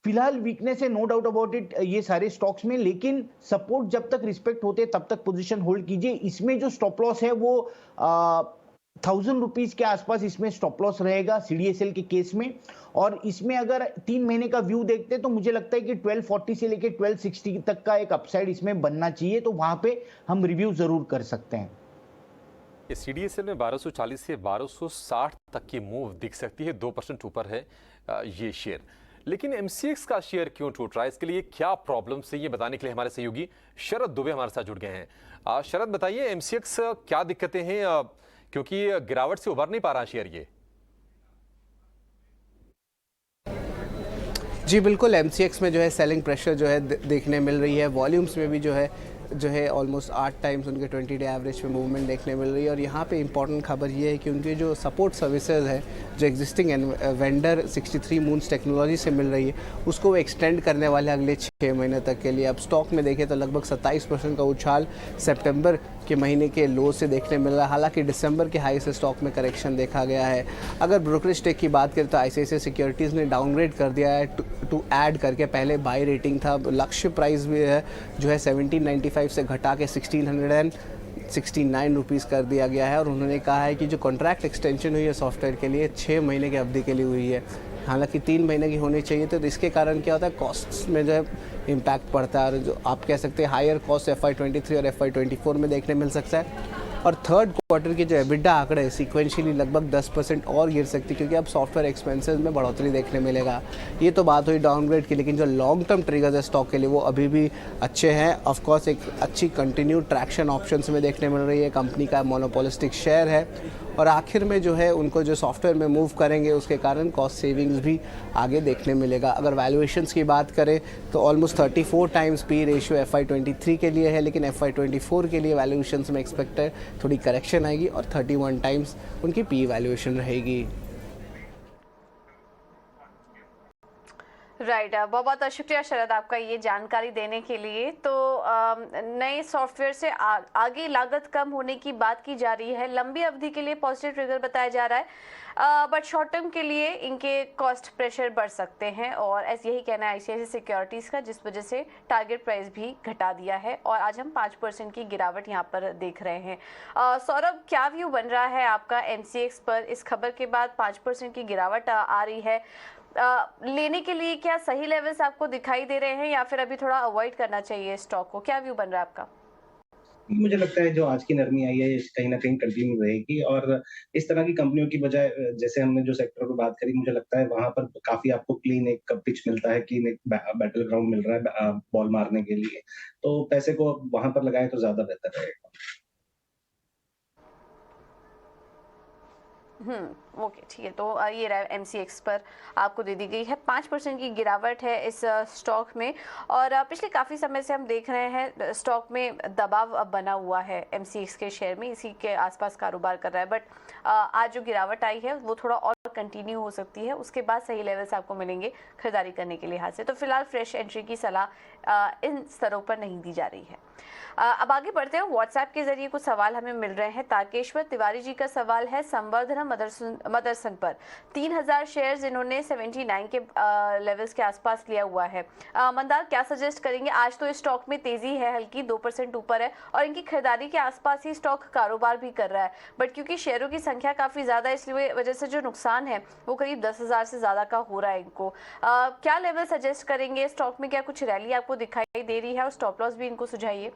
फिलहाल वीकनेस है, नो डाउट अबाउट इट, ये सारे स्टॉक्स में, लेकिन सपोर्ट जब तक रिस्पेक्ट होते तब तक पोजीशन होल्ड कीजिए। इसमें जो स्टॉप लॉस है वो 1000 रुपीज के आसपास इसमें स्टॉप लॉस रहेगा CDSL के केस में। और इसमें अगर 3 महीने का व्यू देखते हैं तो मुझे लगता है कि 1240 से लेके 1260 तक का एक अपसाइड इसमें बनना चाहिए, तो वहां पे हम रिव्यू जरूर कर सकते हैं। CDSL में 1240 से 1260 तक की मूव दिख सकती है, 2% ऊपर है ये शेयर। लेकिन MCX का शेयर क्यों टूट रहा है, इसके लिए क्या प्रॉब्लम है, ये बताने के लिए हमारे सहयोगी शरद दुबे हमारे साथ जुड़ गए हैं। शरद, बताइए MCX क्या दिक्कतें हैं, क्योंकि गिरावट से उभर नहीं पा रहा शेयर ये? जी बिल्कुल, MCX में जो है सेलिंग प्रेशर जो है देखने मिल रही है। वॉल्यूम्स में भी जो है ऑलमोस्ट 8 टाइम्स उनके 20 डे एवरेज पे मूवमेंट देखने मिल रही है। और यहाँ पे इंपॉर्टेंट खबर ये है कि उनके जो सपोर्ट सर्विसेज है जो एग्जिस्टिंग वेंडर 63 मून्स टेक्नोलॉजी से मिल रही है, उसको वो एक्सटेंड करने वाले अगले 6 महीने तक के लिए। अब स्टॉक में देखें तो लगभग 27% का उछाल सितंबर के महीने के लो से देखने मिल रहा है। हालांकि दिसंबर के हाई से स्टॉक में करेक्शन देखा गया है। अगर ब्रोकरेज टेक की बात करें तो ICICI सिक्योरिटीज़ ने डाउनग्रेड कर दिया है टू ऐड करके, पहले बाई रेटिंग था। लक्ष्य प्राइस भी है जो है 1795 से घटा के 1669 रुपीज़ कर दिया गया है। और उन्होंने कहा है कि जो कॉन्ट्रैक्ट एक्सटेंशन हुई है सॉफ्टवेयर के लिए 6 महीने की अवधि के लिए हुई है, हालांकि 3 महीने की होनी चाहिए। तो इसके कारण क्या होता है, कॉस्ट्स में जो है इम्पैक्ट पड़ता है, और जो आप कह सकते हैं हायर कॉस्ट FY23 और FY24 में देखने मिल सकता है। और थर्ड क्वार्टर के जो एबिटा आंकड़े है सिक्वेंशियली लगभग 10% और गिर सकती है, क्योंकि अब सॉफ्टवेयर एक्सपेंसेस में बढ़ोतरी देखने मिलेगा। ये तो बात हुई डाउनग्रेड की, लेकिन जो लॉन्ग टर्म ट्रिगर्स है स्टॉक के लिए वो अभी भी अच्छे हैं। ऑफ कोर्स एक अच्छी कंटिन्यू ट्रैक्शन ऑप्शंस में देखने मिल रही है, कंपनी का मोनोपोलिस्टिक शेयर है, और आखिर में जो है उनको जो सॉफ्टवेयर में मूव करेंगे उसके कारण कॉस्ट सेविंग्स भी आगे देखने मिलेगा। अगर वैल्यूएशंस की बात करें तो almost 34 times P ratio FY23 के लिए है, लेकिन FY24 के लिए वैल्यूएशंस में एक्सपेक्टेड थोड़ी करेक्शन आएगी और 31 टाइम्स उनकी पी वैल्यूएशन रहेगी। राइट बहुत बहुत शुक्रिया शरद आपका ये जानकारी देने के लिए। तो नए सॉफ्टवेयर से आगे लागत कम होने की बात की जा रही है, लंबी अवधि के लिए पॉजिटिव ट्रिगर बताया जा रहा है, बट शॉर्ट टर्म के लिए इनके कॉस्ट प्रेशर बढ़ सकते हैं, और ऐसे यही कहना है ICICI सिक्योरिटीज़ का, जिस वजह से टारगेट प्राइस भी घटा दिया है और आज हम 5% की गिरावट यहाँ पर देख रहे हैं। सौरभ, क्या व्यू बन रहा है आपका MCX पर? इस खबर के बाद 5% की गिरावट आ रही है, लेने के लिए क्या सही लेवल्स आपको दिखाई दे रहे हैं या फिर अभी थोड़ा अवॉइड करना चाहिए स्टॉक को? क्या व्यू बन रहा है आपका? मुझे लगता है जो आज की नरमी आई है कहीं ना कहीं कंटिन्यू रहेगी, और इस तरह की कंपनियों की बजाय जैसे हमने जो सेक्टर पर बात करी, मुझे लगता है वहां पर काफी आपको क्लीन एक पिच मिलता है, क्लीन एक बैटल ग्राउंड मिल रहा है बॉल मारने के लिए, तो पैसे को वहां पर लगाए तो ज्यादा बेहतर रहेगा। ओके, ठीक है। तो ये रहा MCX पर आपको दे दी गई है 5% की गिरावट है इस स्टॉक में, और पिछले काफ़ी समय से हम देख रहे हैं स्टॉक में दबाव अब बना हुआ है MCX के शेयर में, इसी के आसपास कारोबार कर रहा है, बट आज जो गिरावट आई है वो थोड़ा और कंटिन्यू हो सकती है, उसके बाद सही लेवल्स आपको मिलेंगे खरीदारी करने के लिहाज से। तो फिलहाल फ्रेश एंट्री की सलाह इन स्तरों पर नहीं दी जा रही है। अब आगे बढ़ते हैं, व्हाट्सएप के जरिए कुछ सवाल हमें मिल रहे हैं। तारकेश्वर तिवारी जी का सवाल है संवर्धना मदरसन पर 3000 शेयर्स इन्होंने 79 के लेवल्स के आसपास लिया हुआ है। मंदार, क्या सजेस्ट करेंगे? आज तो इस स्टॉक में तेजी है, हल्की 2% ऊपर है, और इनकी खरीदारी के आसपास ही स्टॉक कारोबार भी कर रहा है, बट क्योंकि शेयरों की संख्या काफी ज्यादा है, इसलिए वजह से जो नुकसान है वो करीब 10,000 से ज्यादा का हो रहा है इनको। क्या लेवल सजेस्ट करेंगे स्टॉक में? क्या कुछ रैली आपको दिखाई दे रही है, और स्टॉप लॉस भी इनको सुझाइए।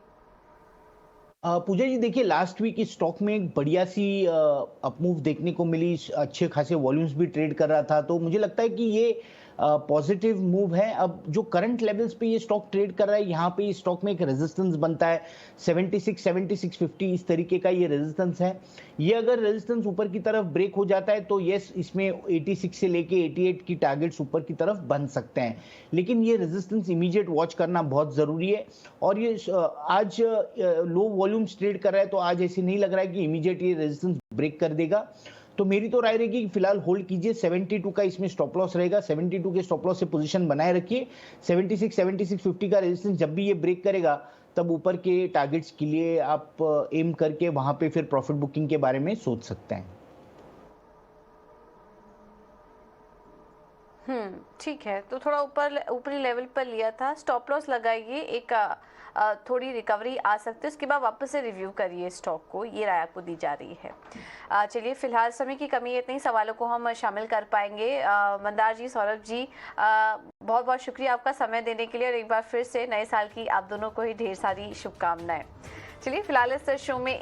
पूजा जी, देखिए लास्ट वीक इस स्टॉक में एक बढ़िया सी अपमूव देखने को मिली, अच्छे खासे वॉल्यूम्स भी ट्रेड कर रहा था, तो मुझे लगता है कि ये पॉजिटिव मूव है। अब जो करंट लेवल्स पे ये स्टॉक ट्रेड कर रहा है, यहाँ पे इस स्टॉक में एक रेजिस्टेंस बनता है 76, 7650, इस तरीके का ये रेजिस्टेंस है। ये अगर रेजिस्टेंस ऊपर की तरफ ब्रेक हो जाता है तो यस, इसमें 86 से लेके 88 की टारगेट्स ऊपर की तरफ बन सकते हैं, लेकिन ये रेजिस्टेंस इमीडिएट वॉच करना बहुत जरूरी है। और ये आज लो वॉल्यूम्स ट्रेड कर रहा है, तो आज ऐसे नहीं लग रहा है कि इमीडिएट ये रेजिस्टेंस ब्रेक कर देगा, तो मेरी तो राय रहेगी कि फिलहाल होल्ड कीजिए। 72 का इसमें स्टॉप लॉस रहेगा, 72 के स्टॉप लॉस से पोजीशन बनाए रखिए। 76, 7650 का रेजिस्टेंस जब भी ये ब्रेक करेगा तब ऊपर के टारगेट्स के लिए आप एम करके वहां पे फिर प्रॉफिट बुकिंग के बारे में सोच सकते हैं। ठीक है, तो थोड़ा ऊपरी लेवल पर लिया था, स्टॉप लॉस लगाइए, एक थोड़ी रिकवरी आ सकती है, उसके बाद वापस से रिव्यू करिए स्टॉक को, ये राय आपको दी जा रही है। चलिए, फिलहाल समय की कमी है, इतने ही सवालों को हम शामिल कर पाएंगे। मंदार जी, सौरभ जी, बहुत बहुत शुक्रिया आपका समय देने के लिए, और एक बार फिर से नए साल की आप दोनों को ही ढेर सारी शुभकामनाएं। चलिए, फिलहाल इस शो में